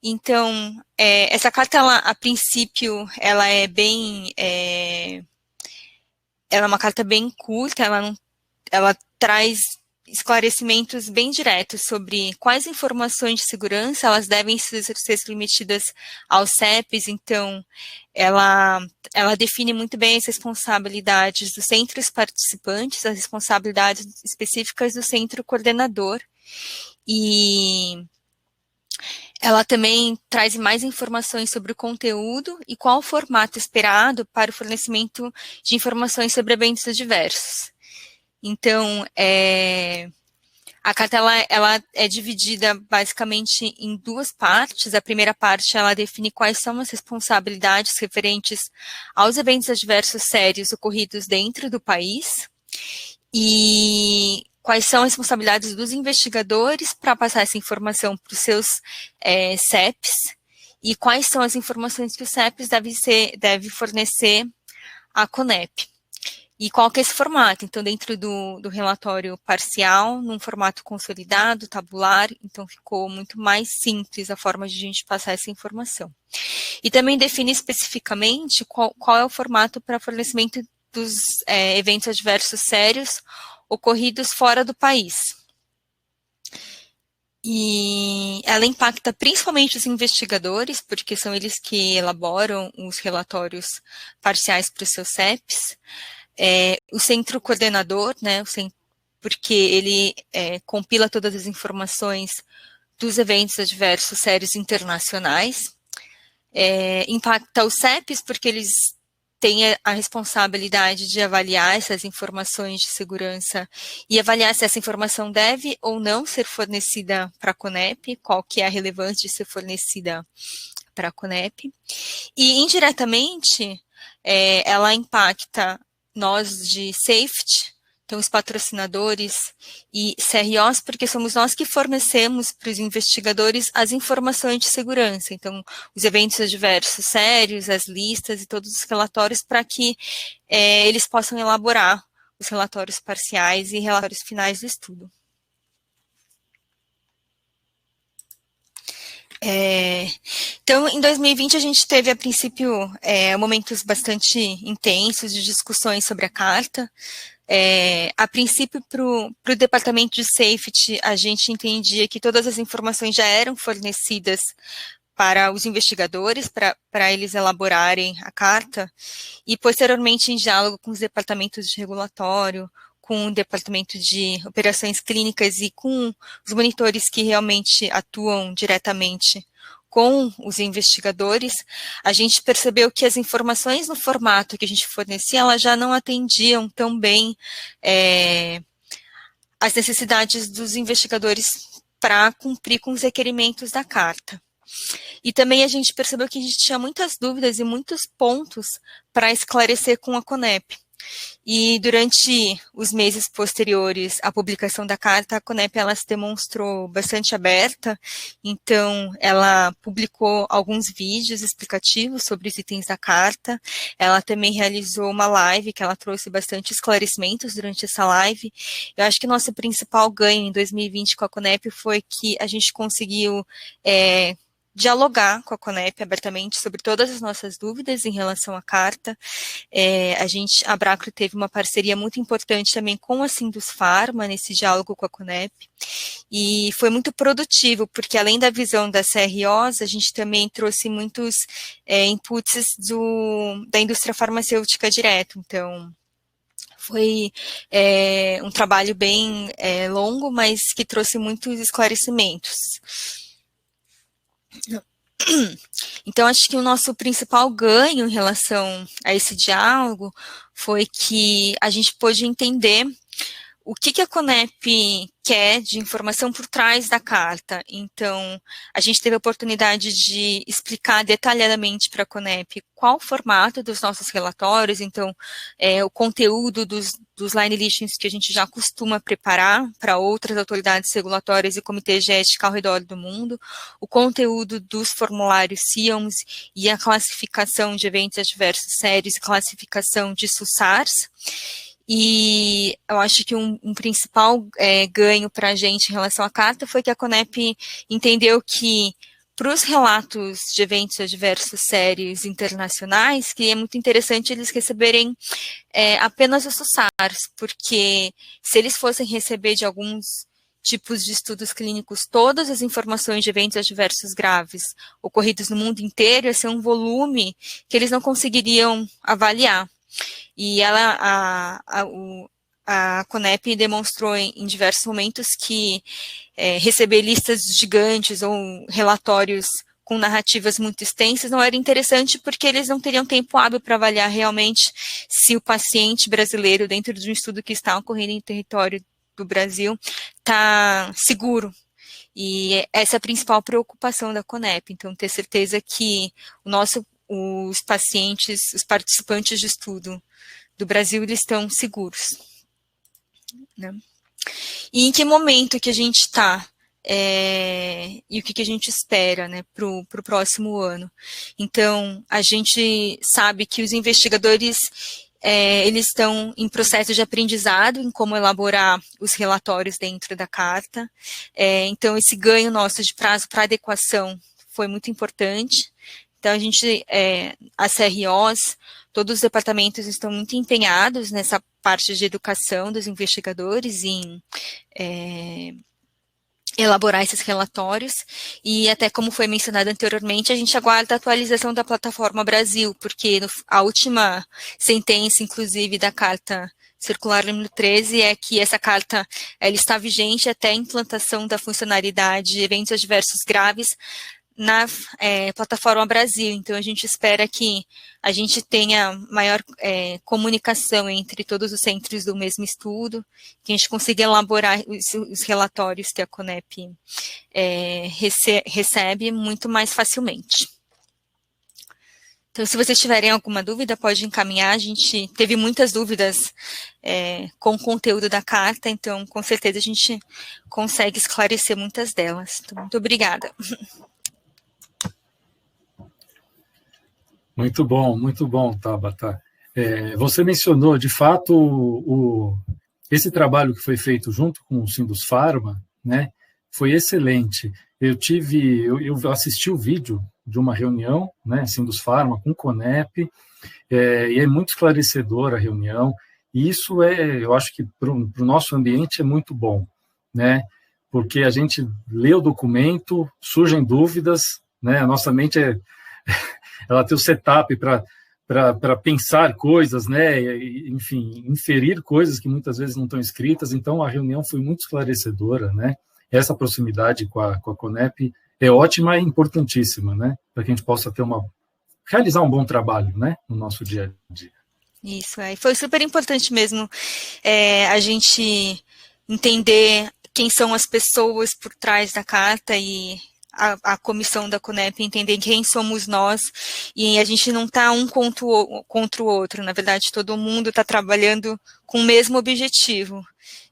Então, essa carta, a princípio, ela é uma carta bem curta, ela traz esclarecimentos bem diretos sobre quais informações de segurança elas devem ser submetidas aos CEPs. Então, ela define muito bem as responsabilidades dos centros participantes, as responsabilidades específicas do centro coordenador, e ela também traz mais informações sobre o conteúdo e qual o formato esperado para o fornecimento de informações sobre eventos adversos. Então, a carta ela é dividida basicamente em duas partes. A primeira parte, ela define quais são as responsabilidades referentes aos eventos adversos sérios ocorridos dentro do país e quais são as responsabilidades dos investigadores para passar essa informação para os seus CEPs e quais são as informações que os CEPs devem fornecer à CONEP. E qual que é esse formato? Então, dentro do relatório parcial, num formato consolidado, tabular, então ficou muito mais simples a forma de a gente passar essa informação. E também define especificamente qual é o formato para fornecimento dos eventos adversos sérios ocorridos fora do país. E ela impacta principalmente os investigadores, porque são eles que elaboram os relatórios parciais para os seus CEPs. O centro coordenador, né, porque ele compila todas as informações dos eventos adversos sérios internacionais. Impacta os CEPs, porque eles têm a responsabilidade de avaliar essas informações de segurança e avaliar se essa informação deve ou não ser fornecida para a CONEP, qual que é a relevância de ser fornecida para a CONEP. E, indiretamente, ela impacta nós de safety, então os patrocinadores e CROs, porque somos nós que fornecemos para os investigadores as informações de segurança, então os eventos adversos sérios, as listas e todos os relatórios para que eles possam elaborar os relatórios parciais e relatórios finais do estudo. Então, em 2020, a gente teve, a princípio, momentos bastante intensos de discussões sobre a carta. A princípio, para o departamento de safety, a gente entendia que todas as informações já eram fornecidas para os investigadores, para eles elaborarem a carta, e posteriormente, em diálogo com os departamentos de regulatório, com o departamento de operações clínicas e com os monitores que realmente atuam diretamente com os investigadores, a gente percebeu que as informações no formato que a gente fornecia, elas já não atendiam tão bem as necessidades dos investigadores para cumprir com os requerimentos da carta. E também a gente percebeu que a gente tinha muitas dúvidas e muitos pontos para esclarecer com a CONEP. E durante os meses posteriores à publicação da carta, a CONEP ela se demonstrou bastante aberta, então ela publicou alguns vídeos explicativos sobre os itens da carta, ela também realizou uma live que ela trouxe bastante esclarecimentos durante essa live. Eu acho que o nosso principal ganho em 2020 com a CONEP foi que a gente conseguiu dialogar com a Conep abertamente sobre todas as nossas dúvidas em relação à carta. A Abracro teve uma parceria muito importante também com a Sindusfarma nesse diálogo com a Conep, e foi muito produtivo, porque além da visão das CROs, a gente também trouxe muitos inputs da indústria farmacêutica direto. Então, foi um trabalho bem longo, mas que trouxe muitos esclarecimentos. Então, acho que o nosso principal ganho em relação a esse diálogo foi que a gente pôde entender o que a Conep quer de informação por trás da carta. Então, a gente teve a oportunidade de explicar detalhadamente para a Conep qual o formato dos nossos relatórios, então, o conteúdo dos line listings que a gente já costuma preparar para outras autoridades regulatórias e comitês de ética ao redor do mundo, o conteúdo dos formulários CIOMS e a classificação de eventos adversos sérios e classificação de SUSARs. E eu acho que um principal ganho para a gente em relação à carta foi que a Conep entendeu que, para os relatos de eventos adversos sérios internacionais, que é muito interessante eles receberem apenas os SUSARs, porque se eles fossem receber de alguns tipos de estudos clínicos todas as informações de eventos adversos graves ocorridos no mundo inteiro, ia ser um volume que eles não conseguiriam avaliar. E a Conep demonstrou em diversos momentos que receber listas gigantes ou relatórios com narrativas muito extensas não era interessante, porque eles não teriam tempo hábil para avaliar realmente se o paciente brasileiro, dentro de um estudo que está ocorrendo em território do Brasil, está seguro. E essa é a principal preocupação da Conep. Então, ter certeza que os pacientes, os participantes de estudo do Brasil, eles estão seguros. Né? E em que momento que a gente está? E o que a gente espera, né, para o próximo ano? Então, a gente sabe que os investigadores eles estão em processo de aprendizado em como elaborar os relatórios dentro da carta. Então, esse ganho nosso de prazo para adequação foi muito importante. Então, as CROs, todos os departamentos estão muito empenhados nessa parte de educação dos investigadores em elaborar esses relatórios, e até como foi mencionado anteriormente, a gente aguarda a atualização da plataforma Brasil, porque a última sentença, inclusive, da Carta Circular número 13 é que essa carta ela está vigente até a implantação da funcionalidade de eventos adversos graves na plataforma Brasil. Então, a gente espera que a gente tenha maior comunicação entre todos os centros do mesmo estudo, que a gente consiga elaborar os relatórios que a Conep recebe muito mais facilmente. Então, se vocês tiverem alguma dúvida, pode encaminhar. A gente teve muitas dúvidas com o conteúdo da carta, então, com certeza, a gente consegue esclarecer muitas delas. Então, muito obrigada. Muito bom, Tabata. Você mencionou, de fato, esse trabalho que foi feito junto com o Sindusfarma, né, foi excelente. Eu assisti o vídeo de uma reunião, né, Sindusfarma com Conep, e é muito esclarecedora a reunião, e isso eu acho que para o nosso ambiente é muito bom, né, porque a gente lê o documento, surgem dúvidas, né, a nossa mente ela tem o setup para pensar coisas, né, enfim, inferir coisas que muitas vezes não estão escritas. Então, a reunião foi muito esclarecedora, né, essa proximidade com a Conep é ótima e importantíssima, né, para que a gente possa realizar um bom trabalho, né, no nosso dia a dia. Isso, foi super importante mesmo a gente entender quem são as pessoas por trás da carta e a comissão da Conep entender quem somos nós, e a gente não está um contra o outro, na verdade todo mundo está trabalhando com o mesmo objetivo,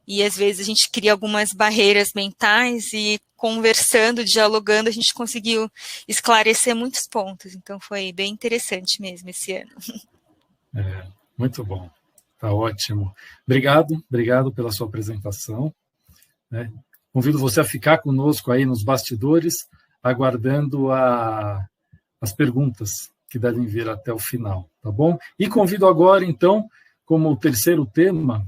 e às vezes a gente cria algumas barreiras mentais, e conversando, dialogando, a gente conseguiu esclarecer muitos pontos, então foi bem interessante mesmo esse ano. Muito bom, tá ótimo. Obrigado pela sua apresentação, né? Convido você a ficar conosco aí nos bastidores. aguardando as perguntas que devem vir até o final, tá bom? E convido agora, então, como terceiro tema,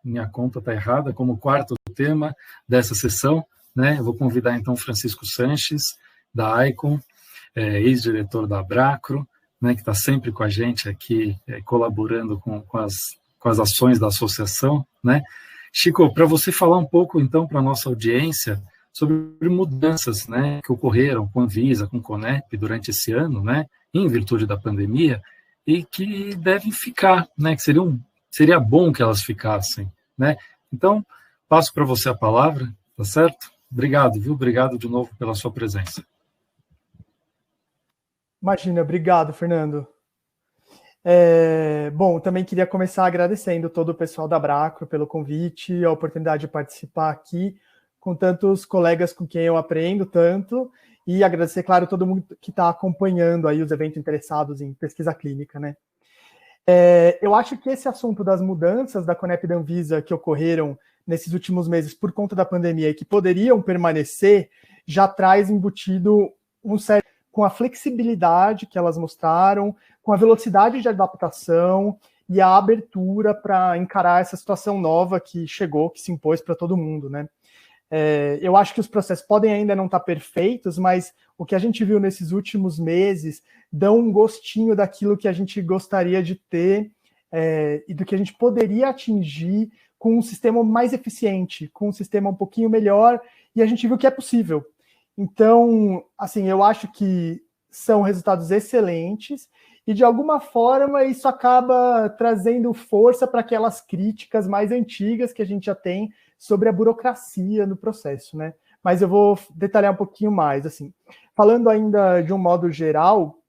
minha conta está errada, como quarto tema dessa sessão, né? Eu vou convidar, então, Francisco Sanches, da Icon, ex-diretor da Abracro, né, que está sempre com a gente aqui, colaborando com as ações da associação, né? Chico, para você falar um pouco, então, para a nossa audiência, sobre mudanças, né, que ocorreram com a Anvisa, com o CONEP durante esse ano, né, em virtude da pandemia, e que devem ficar, né, que seria bom que elas ficassem, né? Então, passo para você a palavra, tá certo? Obrigado, viu? Obrigado de novo pela sua presença. Imagina, obrigado, Fernando. Bom, também queria começar agradecendo todo o pessoal da Abracro pelo convite, a oportunidade de participar aqui com tantos colegas com quem eu aprendo tanto, e agradecer, claro, todo mundo que está acompanhando aí os eventos interessados em pesquisa clínica, né? Eu acho que esse assunto das mudanças da CONEP e da Anvisa que ocorreram nesses últimos meses por conta da pandemia e que poderiam permanecer, já traz embutido um certo com a flexibilidade que elas mostraram, com a velocidade de adaptação e a abertura para encarar essa situação nova que chegou, que se impôs para todo mundo, né? Eu acho que os processos podem ainda não estar perfeitos, mas o que a gente viu nesses últimos meses dão um gostinho daquilo que a gente gostaria de ter e do que a gente poderia atingir com um sistema mais eficiente, com um sistema um pouquinho melhor, e a gente viu que é possível. Então, assim, eu acho que são resultados excelentes e, de alguma forma, isso acaba trazendo força para aquelas críticas mais antigas que a gente já tem sobre a burocracia no processo, né? Mas eu vou detalhar um pouquinho mais, assim. Falando ainda de um modo geral,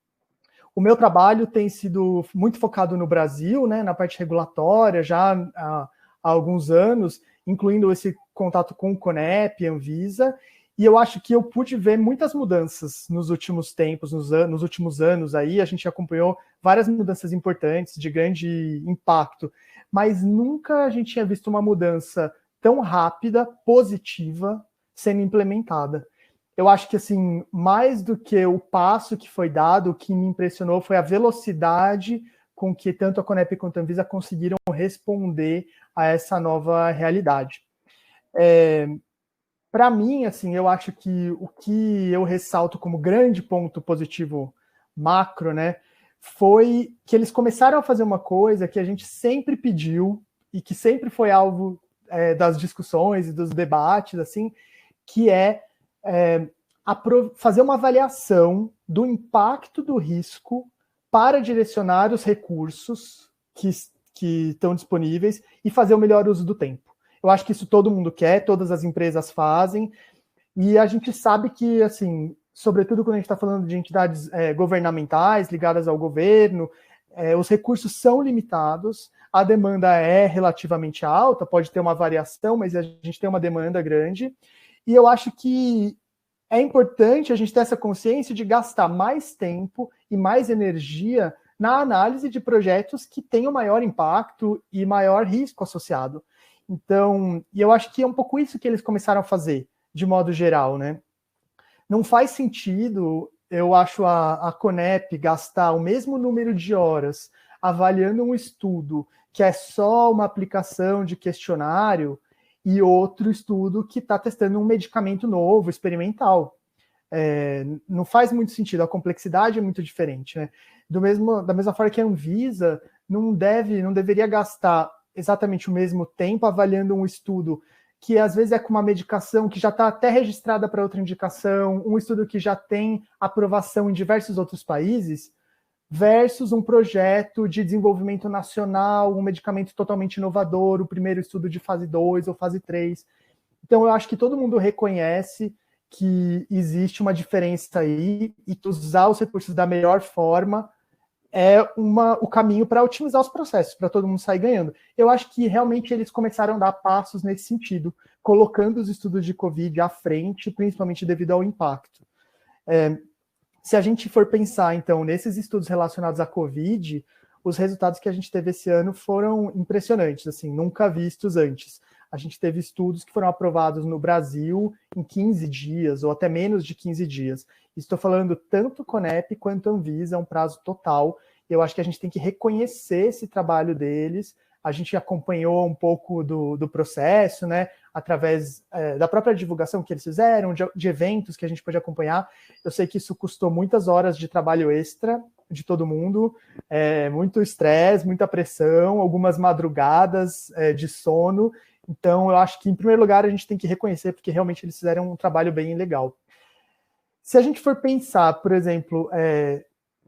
o meu trabalho tem sido muito focado no Brasil, né, na parte regulatória, já há alguns anos, incluindo esse contato com o CONEP, Anvisa, e eu acho que eu pude ver muitas mudanças nos últimos tempos, nos últimos anos aí, a gente acompanhou várias mudanças importantes, de grande impacto, mas nunca a gente tinha visto uma mudança tão rápida, positiva, sendo implementada. Eu acho que, assim, mais do que o passo que foi dado, o que me impressionou foi a velocidade com que tanto a CONEP quanto a Anvisa conseguiram responder a essa nova realidade. Para mim, assim, eu acho que o que eu ressalto como grande ponto positivo macro, né, foi que eles começaram a fazer uma coisa que a gente sempre pediu e que sempre foi alvo das discussões e dos debates, assim, que fazer uma avaliação do impacto do risco para direcionar os recursos que estão disponíveis e fazer o melhor uso do tempo. Eu acho que isso todo mundo quer, todas as empresas fazem, e a gente sabe que, assim, sobretudo quando a gente está falando de entidades governamentais ligadas ao governo, os recursos são limitados, a demanda é relativamente alta, pode ter uma variação, mas a gente tem uma demanda grande, e eu acho que é importante a gente ter essa consciência de gastar mais tempo e mais energia na análise de projetos que tenham maior impacto e maior risco associado. Então, e eu acho que é um pouco isso que eles começaram a fazer, de modo geral, né? Não faz sentido, eu acho, a CONEP gastar o mesmo número de horas avaliando um estudo que é só uma aplicação de questionário e outro estudo que está testando um medicamento novo, experimental. Não faz muito sentido, a complexidade é muito diferente, né? Da mesma forma que a Anvisa não deveria gastar exatamente o mesmo tempo avaliando um estudo que às vezes é com uma medicação que já está até registrada para outra indicação, um estudo que já tem aprovação em diversos outros países, versus um projeto de desenvolvimento nacional, um medicamento totalmente inovador, o primeiro estudo de fase 2 ou fase 3. Então, eu acho que todo mundo reconhece que existe uma diferença aí e que usar os recursos da melhor forma é o caminho para otimizar os processos, para todo mundo sair ganhando. Eu acho que realmente eles começaram a dar passos nesse sentido, colocando os estudos de Covid à frente, principalmente devido ao impacto. Se a gente for pensar, então, nesses estudos relacionados à Covid, os resultados que a gente teve esse ano foram impressionantes, assim, nunca vistos antes. A gente teve estudos que foram aprovados no Brasil em 15 dias, ou até menos de 15 dias. Estou falando tanto CONEP quanto Anvisa, é um prazo total. Eu acho que a gente tem que reconhecer esse trabalho deles. A gente acompanhou um pouco do processo, né, através da própria divulgação que eles fizeram, de eventos que a gente pôde acompanhar. Eu sei que isso custou muitas horas de trabalho extra de todo mundo, muito estresse, muita pressão, algumas madrugadas de sono. Então, eu acho que, em primeiro lugar, a gente tem que reconhecer, porque realmente eles fizeram um trabalho bem legal. Se a gente for pensar, por exemplo,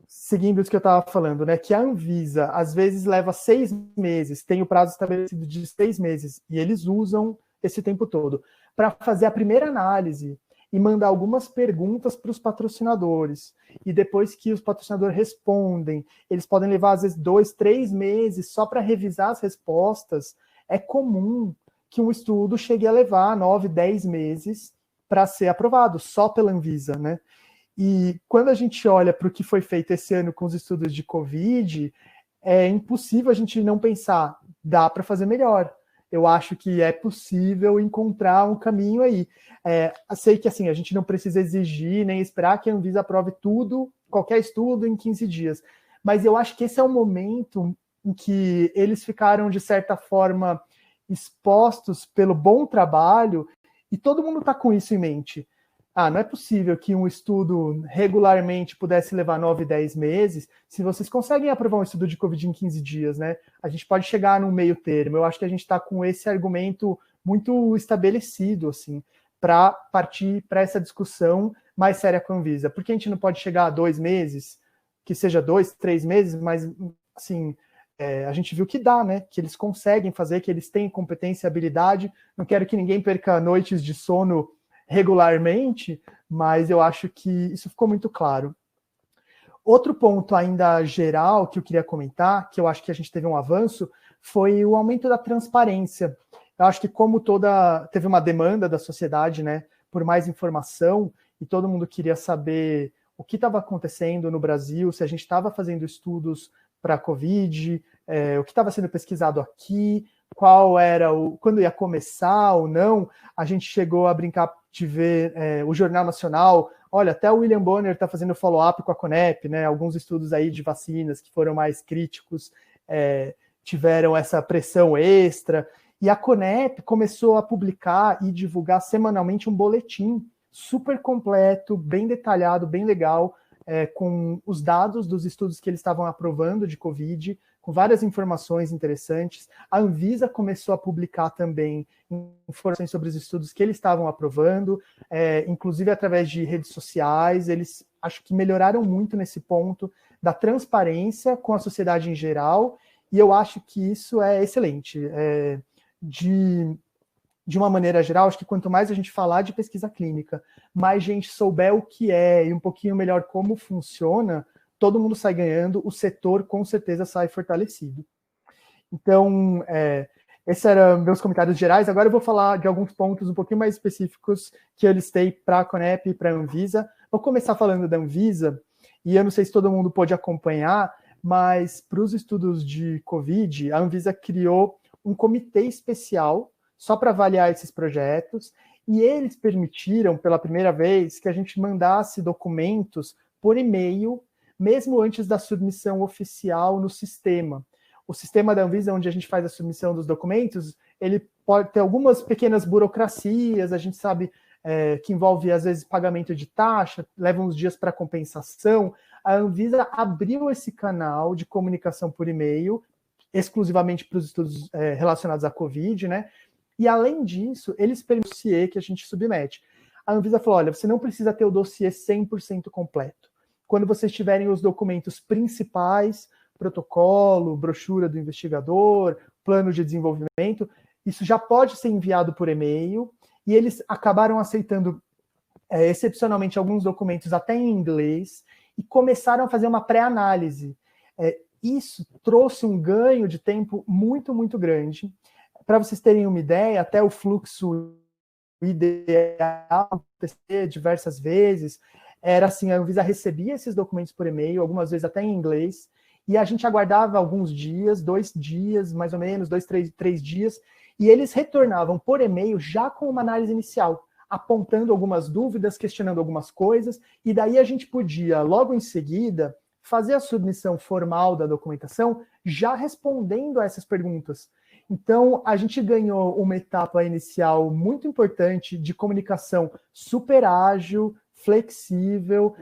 seguindo isso que eu estava falando, né, que a Anvisa, às vezes, leva 6 meses, tem o prazo estabelecido de 6 meses, e eles usam esse tempo todo para fazer a primeira análise e mandar algumas perguntas para os patrocinadores. E depois que os patrocinadores respondem, eles podem levar, às vezes, 2, 3 meses só para revisar as respostas. É comum que um estudo chegue a levar 9, 10 meses para ser aprovado, só pela Anvisa, né? E quando a gente olha para o que foi feito esse ano com os estudos de Covid, é impossível a gente não pensar, dá para fazer melhor. Eu acho que é possível encontrar um caminho aí. Eu sei que assim, a gente não precisa exigir nem esperar que a Anvisa aprove tudo, qualquer estudo, em 15 dias. Mas eu acho que esse é o momento em que eles ficaram, de certa forma, expostos pelo bom trabalho, e todo mundo está com isso em mente. Não é possível que um estudo regularmente pudesse levar 9, 10 meses, se vocês conseguem aprovar um estudo de Covid em 15 dias, né? A gente pode chegar num meio termo. Eu acho que a gente está com esse argumento muito estabelecido, assim, para partir para essa discussão mais séria com a Anvisa. Por que a gente não pode chegar a 2 meses, que seja 2, 3 meses, mas, assim, a gente viu que dá, né? Que eles conseguem fazer, que eles têm competência e habilidade. Não quero que ninguém perca noites de sono regularmente, mas eu acho que isso ficou muito claro. Outro ponto ainda geral que eu queria comentar, que eu acho que a gente teve um avanço, foi o aumento da transparência. Eu acho que como teve uma demanda da sociedade, né, por mais informação, e todo mundo queria saber o que estava acontecendo no Brasil, se a gente estava fazendo estudos para a Covid, o que estava sendo pesquisado aqui, quando ia começar ou não. A gente chegou a brincar de ver o Jornal Nacional. Olha, até o William Bonner está fazendo follow-up com a CONEP, né? Alguns estudos aí de vacinas que foram mais críticos tiveram essa pressão extra. E a CONEP começou a publicar e divulgar semanalmente um boletim super completo, bem detalhado, bem legal, com os dados dos estudos que eles estavam aprovando de Covid, com várias informações interessantes. A Anvisa começou a publicar também informações sobre os estudos que eles estavam aprovando, inclusive através de redes sociais. Eles acho que melhoraram muito nesse ponto da transparência com a sociedade em geral, e eu acho que isso é excelente. De uma maneira geral, acho que quanto mais a gente falar de pesquisa clínica, mais gente souber o que é e um pouquinho melhor como funciona, todo mundo sai ganhando, o setor com certeza sai fortalecido. Então, esses eram meus comentários gerais. Agora eu vou falar de alguns pontos um pouquinho mais específicos que eu listei para a CONEP e para a Anvisa. Vou começar falando da Anvisa, e eu não sei se todo mundo pôde acompanhar, mas para os estudos de Covid, a Anvisa criou um comitê especial só para avaliar esses projetos, e eles permitiram, pela primeira vez, que a gente mandasse documentos por e-mail, mesmo antes da submissão oficial no sistema. O sistema da Anvisa, onde a gente faz a submissão dos documentos, ele pode ter algumas pequenas burocracias, a gente sabe que envolve, às vezes, pagamento de taxa, leva uns dias para compensação. A Anvisa abriu esse canal de comunicação por e-mail, exclusivamente para os estudos relacionados à Covid, né? E, além disso, eles permitem o dossiê que a gente submete. A Anvisa falou, olha, você não precisa ter o dossiê 100% completo. Quando vocês tiverem os documentos principais, protocolo, brochura do investigador, plano de desenvolvimento, isso já pode ser enviado por e-mail, e eles acabaram aceitando, excepcionalmente, alguns documentos até em inglês, e começaram a fazer uma pré-análise. Isso trouxe um ganho de tempo muito, muito grande. Para vocês terem uma ideia, até o fluxo ideal diversas vezes era assim, a Anvisa recebia esses documentos por e-mail, algumas vezes até em inglês, e a gente aguardava alguns dias, 2 dias, mais ou menos, 2, 3 dias, e eles retornavam por e-mail já com uma análise inicial, apontando algumas dúvidas, questionando algumas coisas, e daí a gente podia, logo em seguida, fazer a submissão formal da documentação já respondendo a essas perguntas. Então, a gente ganhou uma etapa inicial muito importante de comunicação super ágil, flexível,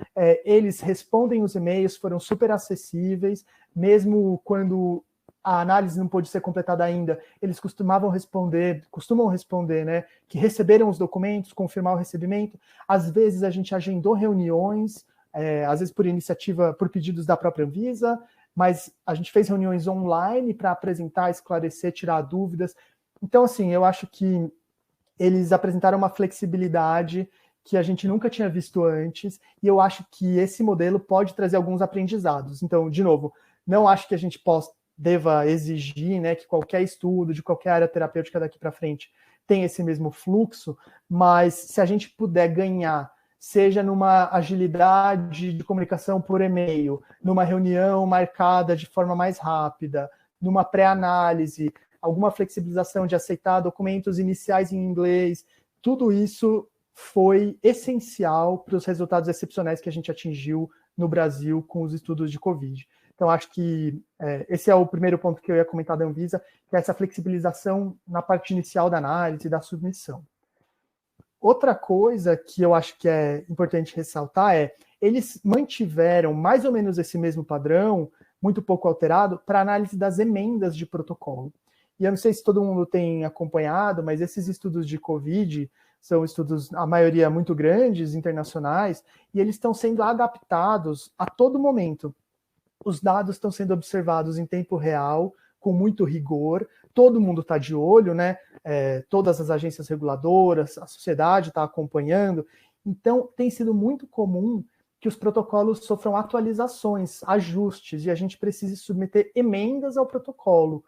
eles respondem os e-mails, foram super acessíveis, mesmo quando a análise não pôde ser completada ainda, eles costumam responder, né, que receberam os documentos, confirmar o recebimento. Às vezes a gente agendou reuniões, às vezes por iniciativa, por pedidos da própria Anvisa, mas a gente fez reuniões online para apresentar, esclarecer, tirar dúvidas. Então, assim, eu acho que eles apresentaram uma flexibilidade que a gente nunca tinha visto antes, e eu acho que esse modelo pode trazer alguns aprendizados. Então, de novo, não acho que a gente deva exigir, né, que qualquer estudo de qualquer área terapêutica daqui para frente tenha esse mesmo fluxo, mas se a gente puder ganhar, seja numa agilidade de comunicação por e-mail, numa reunião marcada de forma mais rápida, numa pré-análise, alguma flexibilização de aceitar documentos iniciais em inglês, tudo isso foi essencial para os resultados excepcionais que a gente atingiu no Brasil com os estudos de Covid. Então, acho que esse é o primeiro ponto que eu ia comentar da Anvisa, que é essa flexibilização na parte inicial da análise e da submissão. Outra coisa que eu acho que é importante ressaltar eles mantiveram mais ou menos esse mesmo padrão, muito pouco alterado, para análise das emendas de protocolo. E eu não sei se todo mundo tem acompanhado, mas esses estudos de Covid são estudos, a maioria muito grandes, internacionais, e eles estão sendo adaptados a todo momento. Os dados estão sendo observados em tempo real, com muito rigor, todo mundo está de olho, né? Todas as agências reguladoras, a sociedade está acompanhando. Então, tem sido muito comum que os protocolos sofram atualizações, ajustes, e a gente precise submeter emendas ao protocolo.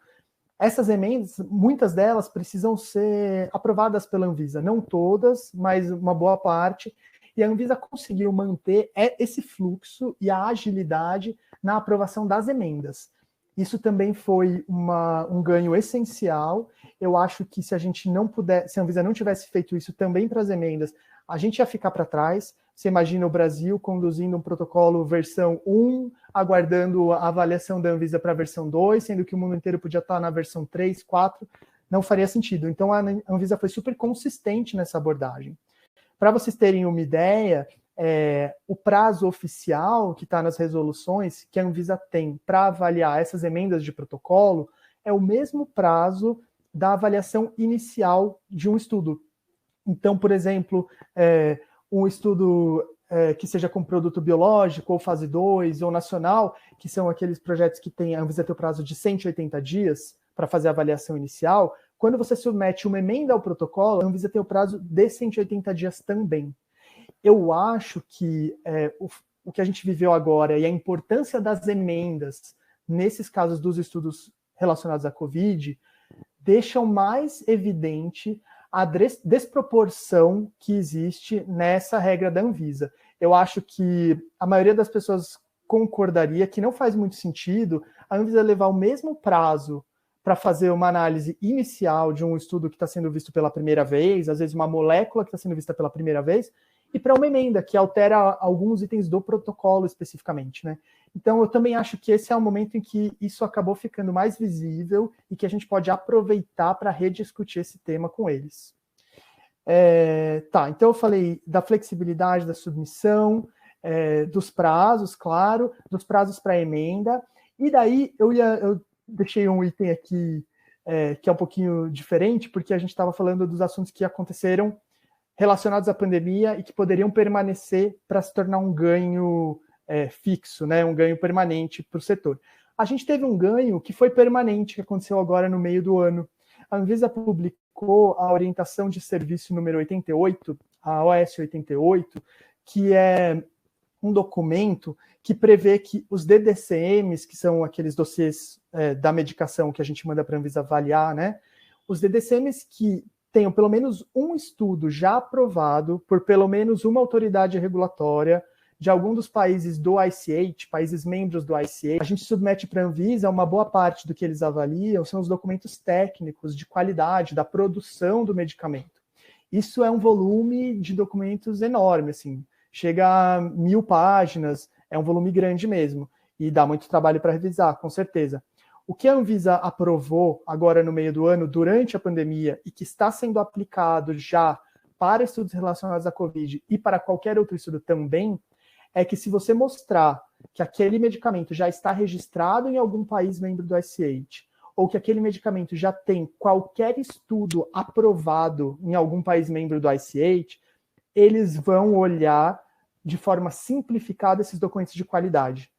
Essas emendas, muitas delas precisam ser aprovadas pela Anvisa, não todas, mas uma boa parte, e a Anvisa conseguiu manter esse fluxo e a agilidade na aprovação das emendas. Isso também foi um ganho essencial. Eu acho que se a Anvisa não tivesse feito isso também para as emendas, a gente ia ficar para trás. Você imagina o Brasil conduzindo um protocolo versão 1, aguardando a avaliação da Anvisa para a versão 2, sendo que o mundo inteiro podia estar na versão 3, 4, não faria sentido. Então, a Anvisa foi super consistente nessa abordagem. Para vocês terem uma ideia, o prazo oficial que está nas resoluções que a Anvisa tem para avaliar essas emendas de protocolo é o mesmo prazo da avaliação inicial de um estudo. Então, por exemplo, um estudo que seja com produto biológico, ou fase 2, ou nacional, que são aqueles projetos que a Anvisa tem o prazo de 180 dias para fazer a avaliação inicial, quando você submete uma emenda ao protocolo, a Anvisa tem o prazo de 180 dias também. Eu acho que o que a gente viveu agora e a importância das emendas nesses casos dos estudos relacionados à Covid deixam mais evidente a desproporção que existe nessa regra da Anvisa. Eu acho que a maioria das pessoas concordaria que não faz muito sentido a Anvisa levar o mesmo prazo para fazer uma análise inicial de um estudo que está sendo visto pela primeira vez, às vezes uma molécula que está sendo vista pela primeira vez, e para uma emenda que altera alguns itens do protocolo especificamente, né? Então, eu também acho que esse é o momento em que isso acabou ficando mais visível e que a gente pode aproveitar para rediscutir esse tema com eles. Então eu falei da flexibilidade da submissão, dos prazos, claro, dos prazos para emenda, e daí eu deixei um item aqui que é um pouquinho diferente, porque a gente estava falando dos assuntos que aconteceram relacionados à pandemia e que poderiam permanecer para se tornar um ganho fixo, né, um ganho permanente para o setor. A gente teve um ganho que foi permanente, que aconteceu agora no meio do ano. A Anvisa publicou a orientação de serviço número 88, a OS 88, que é um documento que prevê que os DDCMs, que são aqueles dossiês da medicação que a gente manda para a Anvisa avaliar, né, os DDCMs que tenham pelo menos um estudo já aprovado por pelo menos uma autoridade regulatória, de algum dos países do ICH, países membros do ICH, a gente submete para a Anvisa uma boa parte do que eles avaliam são os documentos técnicos de qualidade da produção do medicamento. Isso é um volume de documentos enorme, assim, chega a 1.000 páginas, é um volume grande mesmo, e dá muito trabalho para revisar, com certeza. O que a Anvisa aprovou agora no meio do ano, durante a pandemia, e que está sendo aplicado já para estudos relacionados à Covid e para qualquer outro estudo também, é que se você mostrar que aquele medicamento já está registrado em algum país membro do ICH, ou que aquele medicamento já tem qualquer estudo aprovado em algum país membro do ICH, eles vão olhar de forma simplificada esses documentos de qualidade.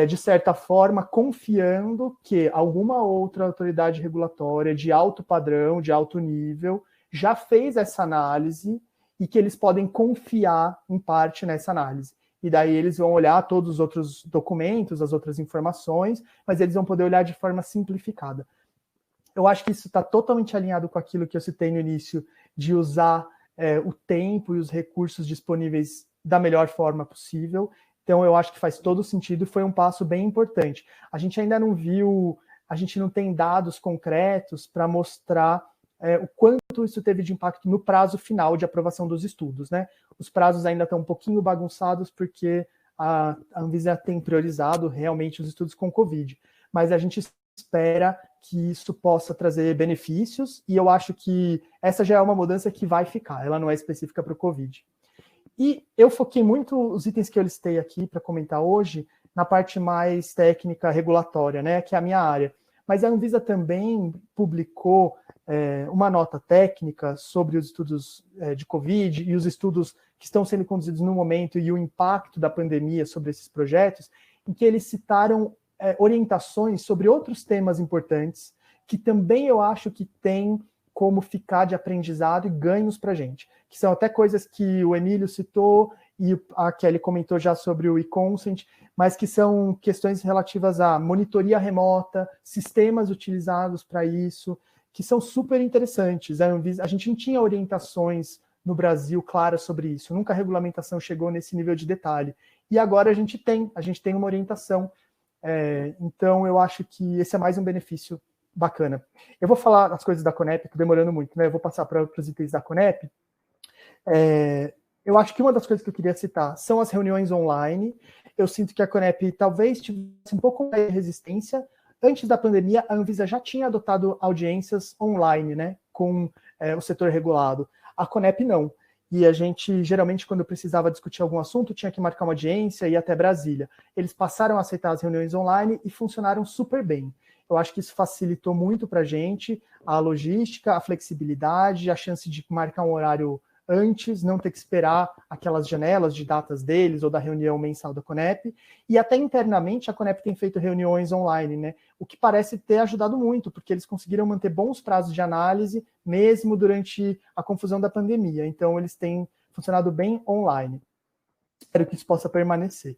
De certa forma, confiando que alguma outra autoridade regulatória de alto padrão, de alto nível, já fez essa análise e que eles podem confiar em parte nessa análise. E daí eles vão olhar todos os outros documentos, as outras informações, mas eles vão poder olhar de forma simplificada. Eu acho que isso está totalmente alinhado com aquilo que eu citei no início, de usar o tempo e os recursos disponíveis da melhor forma possível. Então, eu acho que faz todo sentido e foi um passo bem importante. A gente ainda não viu, a gente não tem dados concretos para mostrar o quanto isso teve de impacto no prazo final de aprovação dos estudos, né? Os prazos ainda estão um pouquinho bagunçados porque a Anvisa tem priorizado realmente os estudos com Covid, mas a gente espera que isso possa trazer benefícios e eu acho que essa já é uma mudança que vai ficar, ela não é específica para o Covid. E eu foquei muito os itens que eu listei aqui para comentar hoje na parte mais técnica regulatória, né, que é a minha área. Mas a Anvisa também publicou uma nota técnica sobre os estudos de Covid e os estudos que estão sendo conduzidos no momento e o impacto da pandemia sobre esses projetos, em que eles citaram orientações sobre outros temas importantes, que também eu acho que tem como ficar de aprendizado e ganhos para a gente, que são até coisas que o Emílio citou e a Kelly comentou já sobre o e-consent, mas que são questões relativas à monitoria remota, sistemas utilizados para isso, que são super interessantes. A gente não tinha orientações no Brasil claras sobre isso, nunca a regulamentação chegou nesse nível de detalhe. E agora a gente tem uma orientação. Então, eu acho que esse é mais um benefício bacana. Eu vou falar as coisas da Conep, que demorando muito, né? Eu vou passar para os itens da Conep. Eu acho que uma das coisas que eu queria citar são as reuniões online. Eu sinto que a Conep talvez tivesse um pouco mais de resistência. Antes da pandemia, a Anvisa já tinha adotado audiências online, né, com o setor regulado. A Conep não. E a gente, geralmente, quando precisava discutir algum assunto, tinha que marcar uma audiência e ir até Brasília. Eles passaram a aceitar as reuniões online e funcionaram super bem. Eu acho que isso facilitou muito para a gente a logística, a flexibilidade, a chance de marcar um horário antes, não ter que esperar aquelas janelas de datas deles ou da reunião mensal da Conep. E até internamente a Conep tem feito reuniões online, né? O que parece ter ajudado muito, porque eles conseguiram manter bons prazos de análise, mesmo durante a confusão da pandemia. Então, eles têm funcionado bem online. Espero que isso possa permanecer.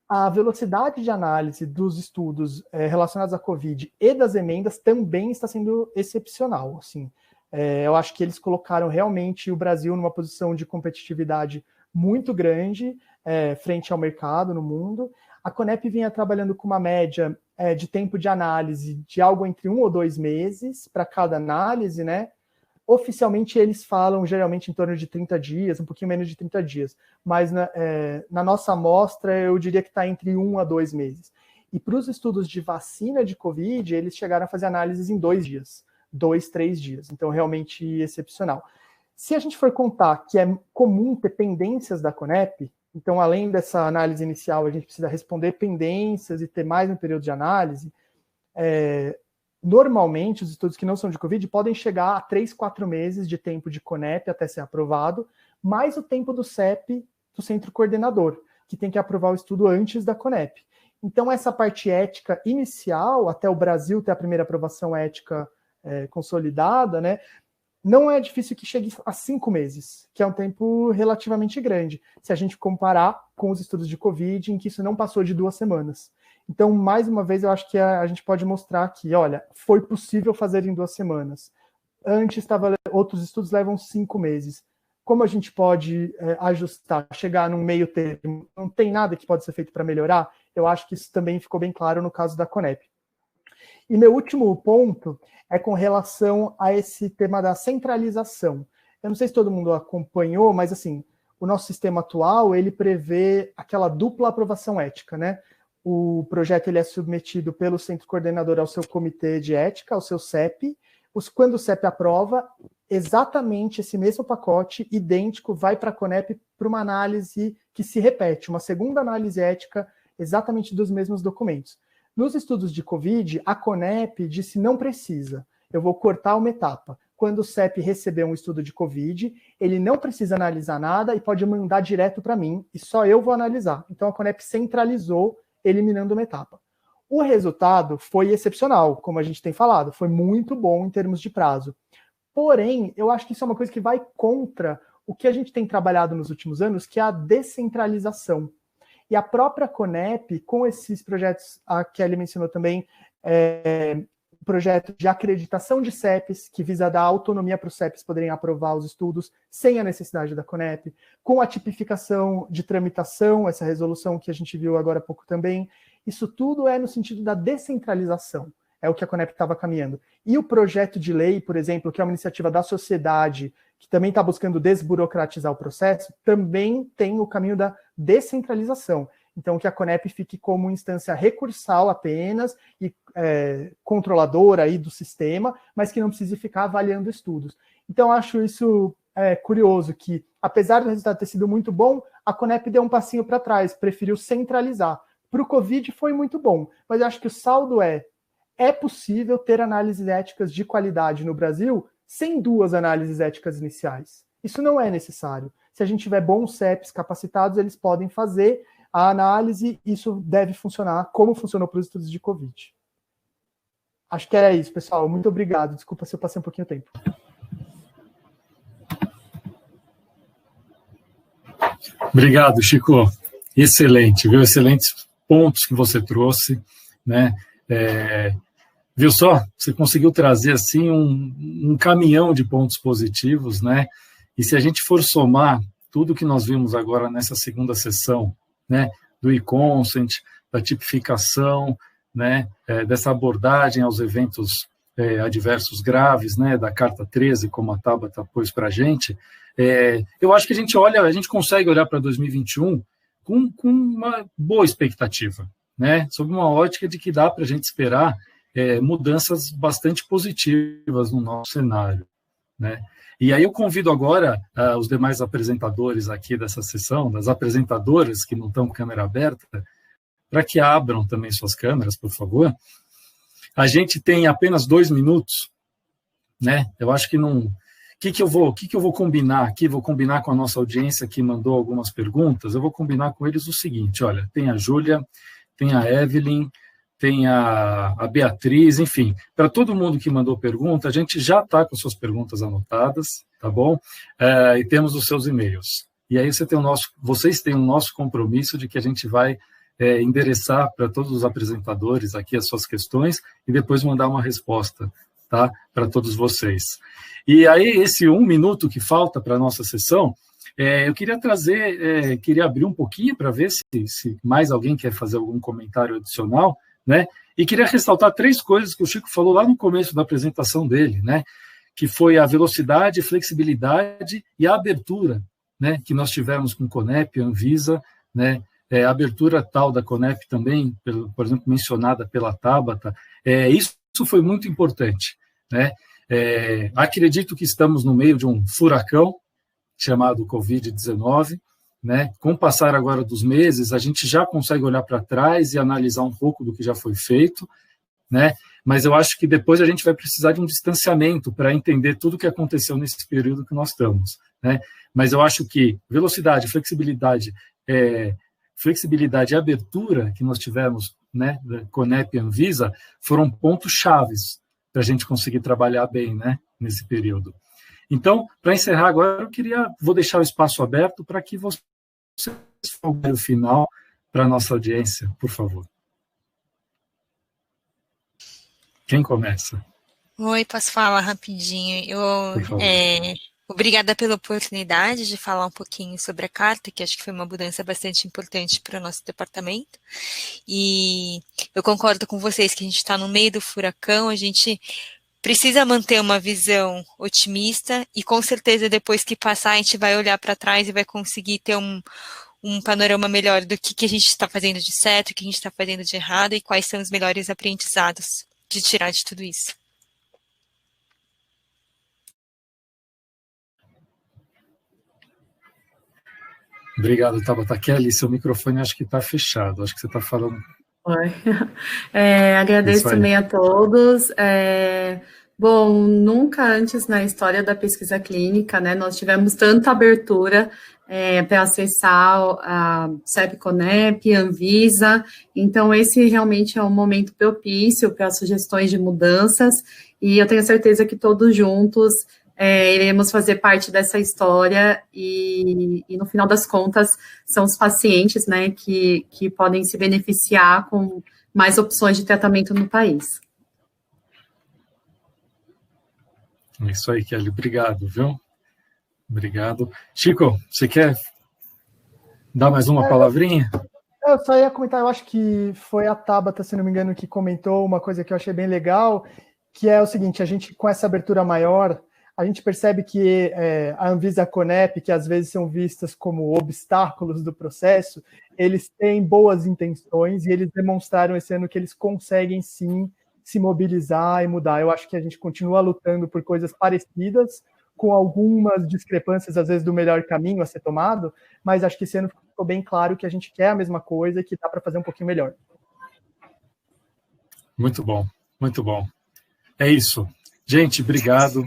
A velocidade de análise dos estudos relacionados à Covid e das emendas também está sendo excepcional, assim. Eu acho que eles colocaram realmente o Brasil numa posição de competitividade muito grande frente ao mercado no mundo. A Conep vinha trabalhando com uma média de tempo de análise de algo entre 1 ou 2 meses para cada análise, né? Oficialmente, eles falam geralmente em torno de 30 dias, um pouquinho menos de 30 dias. Mas na nossa amostra, eu diria que está entre 1 a 2 meses. E para os estudos de vacina de Covid, eles chegaram a fazer análises em 2 dias. 2, 3 dias. Então, realmente excepcional. Se a gente for contar que é comum ter pendências da Conep, então, além dessa análise inicial, a gente precisa responder pendências e ter mais um período de análise, normalmente, os estudos que não são de Covid podem chegar a 3, 4 meses de tempo de Conep até ser aprovado, mais o tempo do CEP, do Centro Coordenador, que tem que aprovar o estudo antes da Conep. Então, essa parte ética inicial, até o Brasil ter a primeira aprovação ética consolidada, né, não é difícil que chegue a 5 meses, que é um tempo relativamente grande, se a gente comparar com os estudos de Covid, em que isso não passou de 2 semanas. Então, mais uma vez, eu acho que a gente pode mostrar que, olha, foi possível fazer em 2 semanas. Antes, outros estudos levam 5 meses. como a gente pode ajustar, chegar num meio termo, não tem nada que pode ser feito para melhorar, eu acho que isso também ficou bem claro no caso da Conep. E meu último ponto é com relação a esse tema da centralização. Eu não sei se todo mundo acompanhou, mas assim, o nosso sistema atual, ele prevê aquela dupla aprovação ética, né? O projeto ele é submetido pelo centro coordenador ao seu comitê de ética, ao seu CEP. Quando o CEP aprova, exatamente esse mesmo pacote, idêntico, vai para a Conep para uma análise que se repete, uma segunda análise ética exatamente dos mesmos documentos. Nos estudos de Covid, a Conep disse não precisa, eu vou cortar uma etapa. Quando o CEP receber um estudo de Covid, ele não precisa analisar nada e pode mandar direto para mim, e só eu vou analisar. Então a Conep centralizou, eliminando uma etapa. O resultado foi excepcional, como a gente tem falado, foi muito bom em termos de prazo. Porém, eu acho que isso é uma coisa que vai contra o que a gente tem trabalhado nos últimos anos, que é a descentralização. E a própria Conep, com esses projetos, a Kelly mencionou também, projeto de acreditação de CEPs, que visa dar autonomia para os CEPs poderem aprovar os estudos sem a necessidade da Conep, com a tipificação de tramitação, essa resolução que a gente viu agora há pouco também, isso tudo é no sentido da descentralização, é o que a Conep estava caminhando. E o projeto de lei, por exemplo, que é uma iniciativa da sociedade, que também está buscando desburocratizar o processo, também tem o caminho da descentralização. Então, que a Conep fique como instância recursal apenas e controladora aí do sistema, mas que não precise ficar avaliando estudos. Então, acho isso curioso, que apesar do resultado ter sido muito bom, a Conep deu um passinho para trás, preferiu centralizar. Para o Covid foi muito bom, mas eu acho que o saldo é possível ter análises éticas de qualidade no Brasil sem duas análises éticas iniciais. Isso não é necessário. Se a gente tiver bons CEPs capacitados, eles podem fazer a análise, isso deve funcionar como funcionou para os estudos de Covid. Acho que era isso, pessoal. Muito obrigado. Desculpa se eu passei um pouquinho o tempo. Obrigado, Chico. Excelente, viu? Excelentes pontos que você trouxe, né? Viu só? Você conseguiu trazer assim um caminhão de pontos positivos, né? E se a gente for somar tudo que nós vimos agora nessa segunda sessão, né, do e-consent, da tipificação, né, dessa abordagem aos eventos adversos graves, né, da Carta 13, como a Tabata pôs para a gente, eu acho que a gente consegue olhar para 2021 com uma boa expectativa, né, sob uma ótica de que dá para a gente esperar mudanças bastante positivas no nosso cenário, né. E aí eu convido agora os demais apresentadores aqui dessa sessão, das apresentadoras que não estão com câmera aberta, para que abram também suas câmeras, por favor. A gente tem apenas 2 minutos, né? Eu acho que não... O que eu vou combinar aqui? Vou combinar com a nossa audiência que mandou algumas perguntas. Eu vou combinar com eles o seguinte, olha, tem a Júlia, tem a Evelyn, tem a Beatriz, enfim, para todo mundo que mandou pergunta, a gente já está com suas perguntas anotadas, tá bom? E temos os seus e-mails. E aí vocês têm o nosso compromisso de que a gente vai endereçar para todos os apresentadores aqui as suas questões e depois mandar uma resposta, tá? Para todos vocês. E aí, esse 1 minuto que falta para a nossa sessão, eu queria queria abrir um pouquinho para ver se mais alguém quer fazer algum comentário adicional, né? E queria ressaltar 3 coisas que o Chico falou lá no começo da apresentação dele, né? Que foi a velocidade, flexibilidade e a abertura, né? Que nós tivemos com Conep, Anvisa, né? A abertura tal da Conep também, por exemplo, mencionada pela Tabata, isso foi muito importante, né? Acredito que estamos no meio de um furacão chamado Covid-19, né? Com o passar agora dos meses, a gente já consegue olhar para trás e analisar um pouco do que já foi feito, né? Mas eu acho que depois a gente vai precisar de um distanciamento para entender tudo o que aconteceu nesse período que nós estamos, né? Mas eu acho que velocidade, flexibilidade e abertura que nós tivemos, né, da Conep e Anvisa, foram pontos chaves para a gente conseguir trabalhar bem, né, nesse período. Então, para encerrar agora, vou deixar o espaço aberto para que vocês falem o final para a nossa audiência, por favor. Quem começa? Oi, posso falar rapidinho? Obrigada pela oportunidade de falar um pouquinho sobre a carta, que acho que foi uma mudança bastante importante para o nosso departamento. E eu concordo com vocês que a gente está no meio do furacão, a gente precisa manter uma visão otimista e com certeza depois que passar a gente vai olhar para trás e vai conseguir ter um panorama melhor do que a gente está fazendo de certo, o que a gente está fazendo de errado e quais são os melhores aprendizados de tirar de tudo isso. Obrigado, Tabata. Kelly, seu microfone acho que está fechado. Acho que você está falando. Oi. Agradeço também a todos. Bom, nunca antes na história da pesquisa clínica, né, nós tivemos tanta abertura para acessar a CEP-CONEP, Anvisa, então esse realmente é um momento propício para sugestões de mudanças, e eu tenho certeza que todos juntos iremos fazer parte dessa história e no final das contas são os pacientes, né, que podem se beneficiar com mais opções de tratamento no país. É isso aí, Kelly. Obrigado, viu? Obrigado. Chico, você quer dar mais uma palavrinha? Eu só ia comentar, eu acho que foi a Tabata, se não me engano, que comentou uma coisa que eu achei bem legal, que é o seguinte, a gente, com essa abertura maior, a gente percebe que a Anvisa e a CONEP, que às vezes são vistas como obstáculos do processo, eles têm boas intenções e eles demonstraram esse ano que eles conseguem sim se mobilizar e mudar. Eu acho que a gente continua lutando por coisas parecidas, com algumas discrepâncias, às vezes, do melhor caminho a ser tomado, mas acho que esse ano ficou bem claro que a gente quer a mesma coisa e que dá para fazer um pouquinho melhor. Muito bom, muito bom. É isso. Gente, obrigado,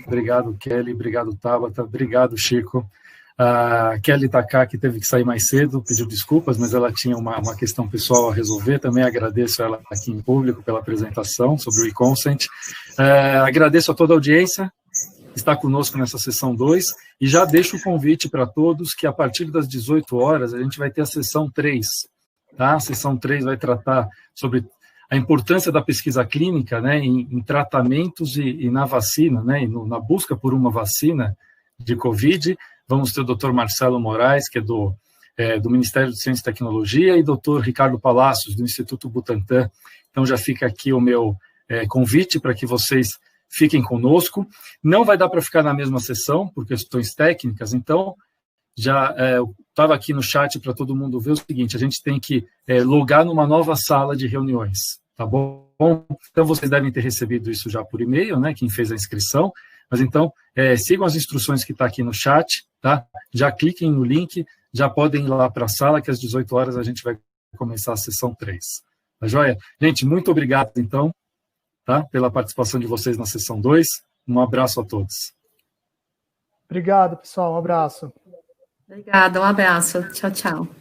Kelly, obrigado, Tabata, obrigado, Chico. A Kelly Taká, que teve que sair mais cedo, pediu desculpas, mas ela tinha uma questão pessoal a resolver. Também agradeço ela aqui em público pela apresentação sobre o eConsent. Agradeço a toda a audiência que está conosco nessa sessão 2 e já deixo o convite para todos que a partir das 18 horas a gente vai ter a sessão 3. Tá? A sessão 3 vai tratar sobre a importância da pesquisa clínica, né, em tratamentos e na vacina, né, e na busca por uma vacina de Covid. Vamos ter o Dr. Marcelo Moraes, que é do Ministério de Ciência e Tecnologia, e Dr. Ricardo Palacios, do Instituto Butantan. Então, já fica aqui o meu convite para que vocês fiquem conosco. Não vai dar para ficar na mesma sessão, por questões técnicas, então, já estava aqui no chat para todo mundo ver o seguinte, a gente tem que logar numa nova sala de reuniões, tá bom? Então, vocês devem ter recebido isso já por e-mail, né, quem fez a inscrição, mas então, sigam as instruções que está aqui no chat, tá? Já cliquem no link, já podem ir lá para a sala, que às 18 horas a gente vai começar a sessão 3. Tá joia? Gente, muito obrigado, então, tá? Pela participação de vocês na sessão 2. Um abraço a todos. Obrigado, pessoal. Um abraço. Obrigada, um abraço. Tchau, tchau.